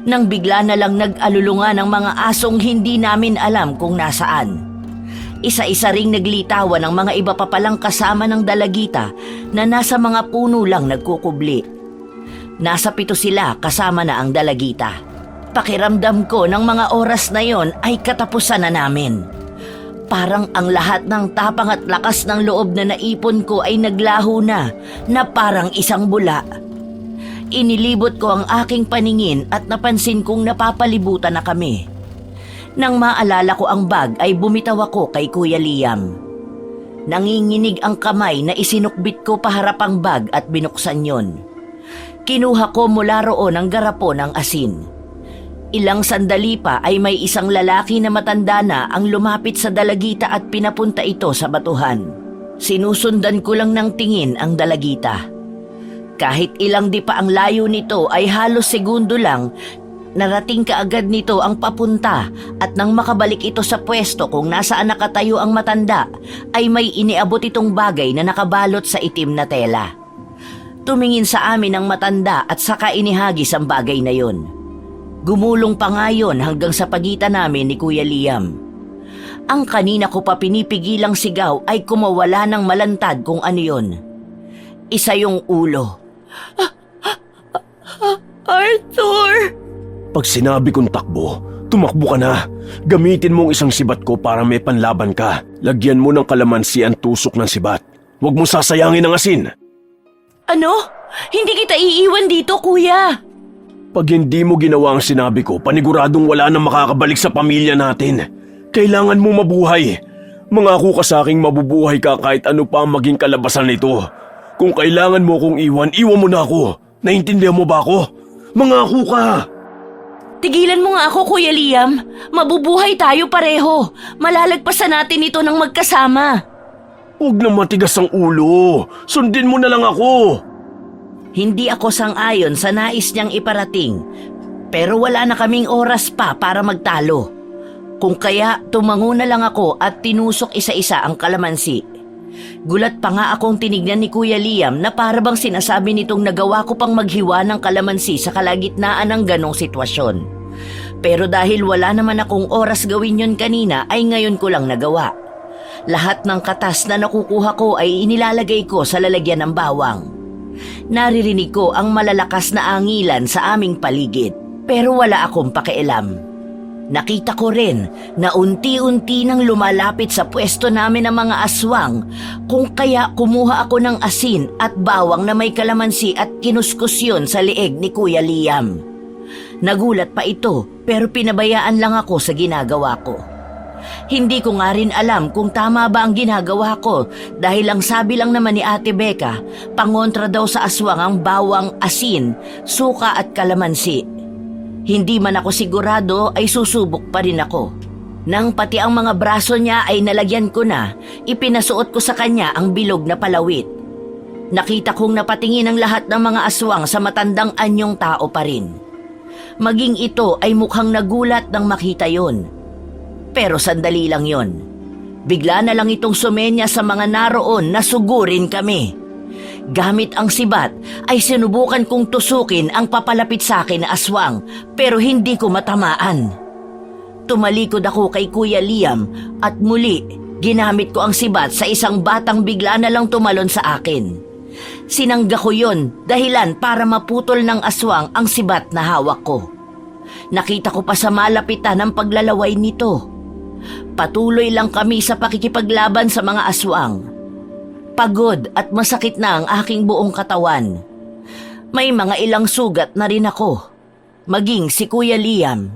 A: Nang bigla na lang nag-alulungan ang mga asong hindi namin alam kung nasaan. Isa-isa ring naglitawan ng mga iba pa palang kasama ng dalagita na nasa mga puno lang nagkukubli. Nasa 7 sila kasama na ang dalagita. Pakiramdam ko ng mga oras na yon ay katapusan na namin. Parang ang lahat ng tapang at lakas ng loob na naipon ko ay naglaho na parang isang bula. Inilibot ko ang aking paningin at napansin kong napapalibutan na kami. Nang maalala ko ang bag ay bumitaw ako kay Kuya Liam. Nanginginig ang kamay na isinukbit ko paharap ang bag at binuksan yon. Kinuha ko mula roon ang garapon ng asin. Ilang sandali pa ay may isang lalaki na matanda na ang lumapit sa dalagita at pinapunta ito sa batuhan. Sinusundan ko lang ng tingin ang dalagita. Kahit ilang di pa ang layo nito ay halos segundo lang, narating kaagad nito ang papunta at nang makabalik ito sa pwesto kung nasaan nakatayo ang matanda, ay may iniabot itong bagay na nakabalot sa itim na tela. Tumingin sa amin ang matanda at saka inihagis ang bagay na yon. Gumulong pa nga yun hanggang sa pagitan namin ni Kuya Liam. Ang kanina ko pa pinipigilang sigaw ay kumawala ng malantad kung ano yun. Isa yung ulo.
C: Arthur!
D: Pag sinabi kong takbo, Tumakbo ka na. Gamitin mo ang isang sibat ko para may panlaban ka. Lagyan mo ng kalamansi ang tusok ng sibat. Huwag mo sasayangin ang asin.
C: Ano? Hindi kita iiwan dito, kuya.
D: Pag hindi mo ginawa ang sinabi ko, paniguradong wala nang makakabalik sa pamilya natin. Kailangan mo mabuhay. Mangako ka sa aking mabubuhay ka kahit ano pa ang maging kalabasan nito. Kung kailangan mo kong iwan, iwan mo na ako. Naintindihan mo ba ako? Mangako ka!
C: Tigilan mo nga ako, Kuya Liam. Mabubuhay tayo pareho. Malalagpasan natin ito ng magkasama.
D: Huwag na matigas ang ulo. Sundin mo na lang ako.
A: Hindi ako sang-ayon sa nais niyang iparating, pero wala na kaming oras pa para magtalo. Kung kaya, tumango na lang ako at tinusok isa-isa ang kalamansi. Gulat pa nga akong tinignan ni Kuya Liam na para bang sinasabi nitong nagawa ko pang maghiwa ng kalamansi sa kalagitnaan ng ganong sitwasyon. Pero dahil wala naman akong oras gawin yun kanina ay ngayon ko lang nagawa. Lahat ng katas na nakukuha ko ay inilalagay ko sa lalagyan ng bawang. Naririnig ko ang malalakas na angilan sa aming paligid, pero wala akong pakialam. Nakita ko rin na unti-unti nang lumalapit sa pwesto namin ang mga aswang, kung kaya kumuha ako ng asin at bawang na may kalamansi at kinuskus yun sa leeg ni Kuya Liam. Nagulat pa ito pero pinabayaan lang ako sa ginagawa ko. Hindi ko nga rin alam kung tama ba ang ginagawa ko dahil ang sabi lang naman ni Ate Becca, pangontra daw sa aswang ang bawang, asin, suka at kalamansi. Hindi man ako sigurado ay susubok pa rin ako. Nang pati ang mga braso niya ay nalagyan ko na, ipinasuot ko sa kanya ang bilog na palawit. Nakita kong napatingin ang lahat ng mga aswang sa matandang anyong tao pa rin. Maging ito ay mukhang nagulat nang makita yon. Pero sandali lang yon. Bigla na lang itong sumenya sa mga naroon na sugurin kami. Gamit ang sibat ay sinubukan kong tusukin ang papalapit sa akin na aswang pero hindi ko matamaan. Tumalikod ako kay Kuya Liam at muli ginamit ko ang sibat sa isang batang bigla na lang tumalon sa akin. Sinangga ko yon dahilan para maputol ng aswang ang sibat na hawak ko. Nakita ko pa sa malapitan ang paglalaway nito. Patuloy lang kami sa pakikipaglaban sa mga aswang. Pagod at masakit na ang aking buong katawan. May mga ilang sugat na rin ako, maging si Kuya Liam.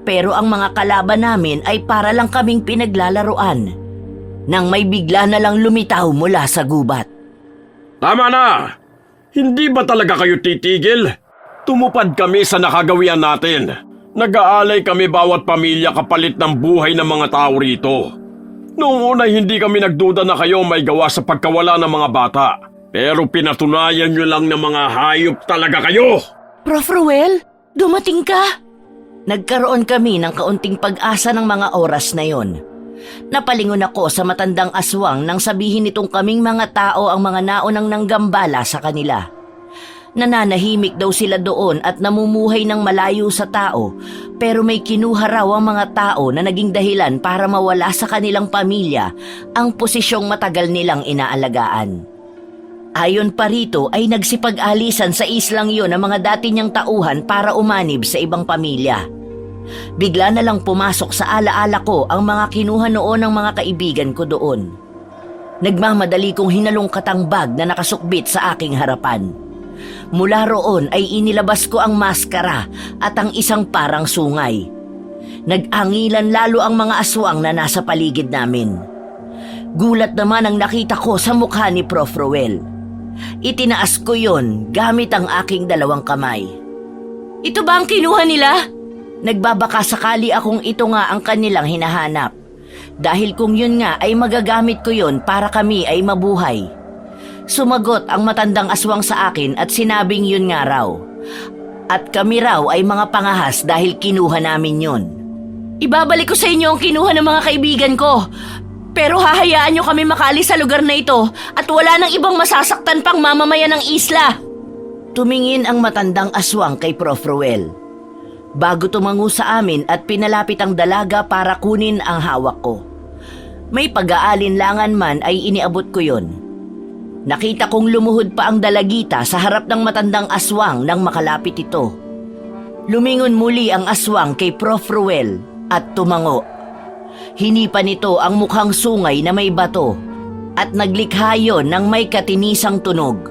A: Pero ang mga kalaban namin ay para lang kaming pinaglalaruan. Nang may bigla na lang lumitaw mula sa gubat.
D: Tama na! Hindi ba talaga kayo titigil? Tumupad kami sa nakagawian natin. Nag-aalay kami bawat pamilya kapalit ng buhay ng mga tao rito. Noong una hindi kami nagduda na kayo may gawa sa pagkawala ng mga bata. Pero pinatunayan nyo lang na mga hayop talaga kayo!
C: Prof. Ruel, dumating ka?
A: Nagkaroon kami ng kaunting pag-asa ng mga oras na yon. Napalingon ako sa matandang aswang nang sabihin nitong kaming mga tao ang mga naunang nanggambala sa kanila. Nananahimik daw sila doon at namumuhay ng malayo sa tao, pero may kinuha raw ang mga tao na naging dahilan para mawala sa kanilang pamilya ang posisyong matagal nilang inaalagaan. Ayon pa rito ay nagsipag-alisan sa islang yon ang mga dati niyang tauhan para umanib sa ibang pamilya. Bigla na lang pumasok sa alaala ko ang mga kinuha noon ng mga kaibigan ko doon. Nagmamadali kong hinalungkat ang bag na nakasukbit sa aking harapan. Mula roon ay inilabas ko ang maskara at ang isang parang sungay. Nag-angilan lalo ang mga aswang na nasa paligid namin. Gulat naman ang nakita ko sa mukha ni Prof. Ruel. Itinaas ko yon gamit ang aking dalawang kamay.
C: Ito ba ang kinuha nila?
A: Nagbabaka sakali akong ito nga ang kanilang hinahanap. Dahil kung yun nga ay magagamit ko yon para kami ay mabuhay. Sumagot ang matandang aswang sa akin at sinabing yun nga raw. At kami raw ay mga pangahas dahil kinuha namin yun.
C: Ibabalik ko sa inyo ang kinuha ng mga kaibigan ko. Pero hahayaan nyo kami makaalis sa lugar na ito at wala nang ibang masasaktan pang mamamayan ng isla.
A: Tumingin ang matandang aswang kay Prof. Ruel. Bago tumango sa amin at pinalapit ang dalaga para kunin ang hawak ko. May pag-aalinlangan man ay iniabot ko yon. Nakita kong lumuhod pa ang dalagita sa harap ng matandang aswang nang makalapit ito. Lumingon muli ang aswang kay Prof. Ruel at tumango. Hinipa nito ang mukhang sungay na may bato at naglikha yon ng may katinisang tunog.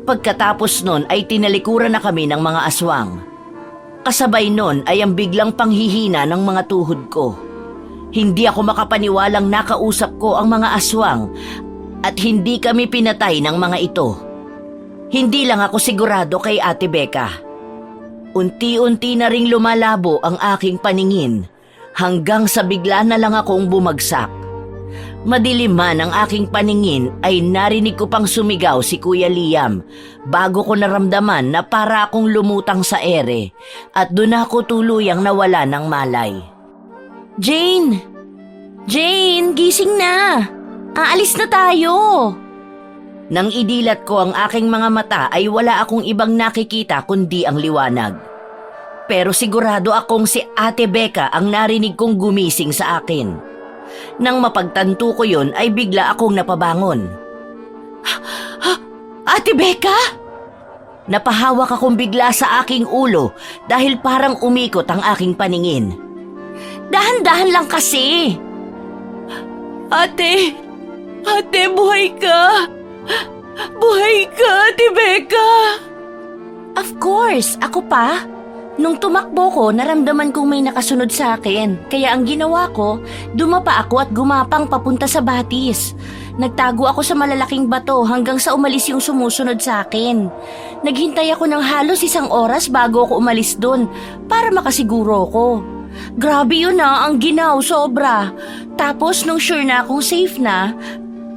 A: Pagkatapos nun ay tinalikuran na kami ng mga aswang. Kasabay nun ay ang biglang panghihina ng mga tuhod ko. Hindi ako makapaniwalang nakausap ko ang mga aswang at hindi kami pinatay ng mga ito. Hindi lang ako sigurado kay Ate Becca. Unti-unti na ring lumalabo ang aking paningin hanggang sa bigla na lang akong bumagsak. Madilim man ang aking paningin ay narinig ko pang sumigaw si Kuya Liam bago ko naramdaman na para akong lumutang sa ere at doon ako tuluyang nawala ng malay.
C: Jane! Jane, gising na! Aalis na tayo!
A: Nang idilat ko ang aking mga mata ay wala akong ibang nakikita kundi ang liwanag. Pero sigurado akong si Ate Becca ang narinig kong gumising sa akin. Nang mapagtanto ko yon ay bigla akong napabangon.
C: Ate Becca?
A: Napahawak akong bigla sa aking ulo dahil parang umikot ang aking paningin.
C: Dahan-dahan lang kasi. Ate, buhay ka. Buhay ka, Ate Becca. Of course, ako pa. Nung tumakbo ko, naramdaman kong may nakasunod sa akin. Kaya ang ginawa ko, dumapa ako at gumapang papunta sa batis. Nagtago ako sa malalaking bato hanggang sa umalis yung sumusunod sa akin. Naghintay ako ng halos 1 oras bago ako umalis dun para makasiguro ko. Grabe yun ang ginaw, sobra. Tapos nung sure na akong safe na,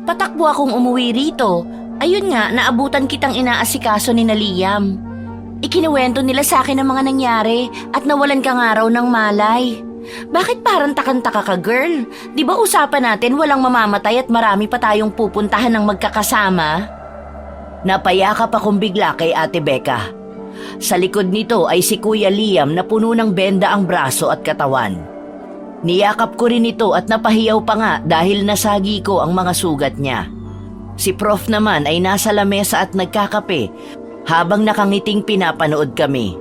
C: patakbo akong umuwi rito. Ayun nga, naabutan kitang inaasikaso ni na Liam. Ikinuwento nila sa akin ang mga nangyari at nawalan ka nga raw ng malay. Bakit parang takang-taka ka, girl? Di ba usapan natin walang mamamatay at marami pa tayong pupuntahan ng magkakasama?
A: Napayakap akong bigla kay Ate Becca. Sa likod nito ay si Kuya Liam na puno ng benda ang braso at katawan. Niyakap ko rin ito at napahiyaw pa nga dahil nasagi ko ang mga sugat niya. Si Prof naman ay nasa lamesa at nagkakape habang nakangiting pinapanood kami.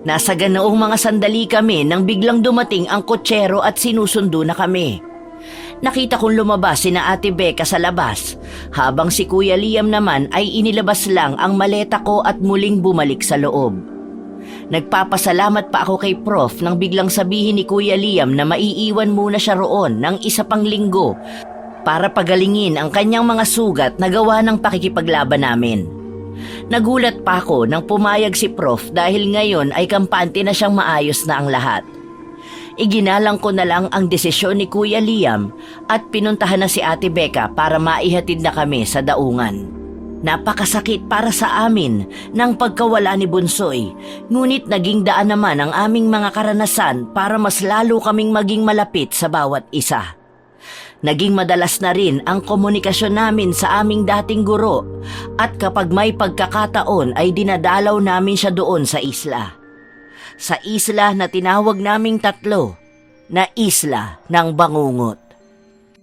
A: Nasa ganoong mga sandali kami nang biglang dumating ang kotsero at sinusundo na kami. Nakita kong lumabas sina Ate Becca sa labas, habang si Kuya Liam naman ay inilabas lang ang maleta ko at muling bumalik sa loob. Nagpapasalamat pa ako kay Prof nang biglang sabihin ni Kuya Liam na maiiwan muna siya roon ng 1 pang linggo para pagalingin ang kanyang mga sugat na gawa ng pakikipaglaban namin. Nagulat pa ako nang pumayag si Prof dahil ngayon ay kampante na siyang maayos na ang lahat. Iginalang ko na lang ang desisyon ni Kuya Liam at pinuntahan na si Ate Becca para maihatid na kami sa daungan. Napakasakit para sa amin ng pagkawala ni Bunsoy, ngunit naging daan naman ang aming mga karanasan para mas lalo kaming maging malapit sa bawat isa. Naging madalas na rin ang komunikasyon namin sa aming dating guro at kapag may pagkakataon ay dinadalaw namin siya doon sa isla. Sa isla na tinawag naming 3 na Isla ng Bangungot.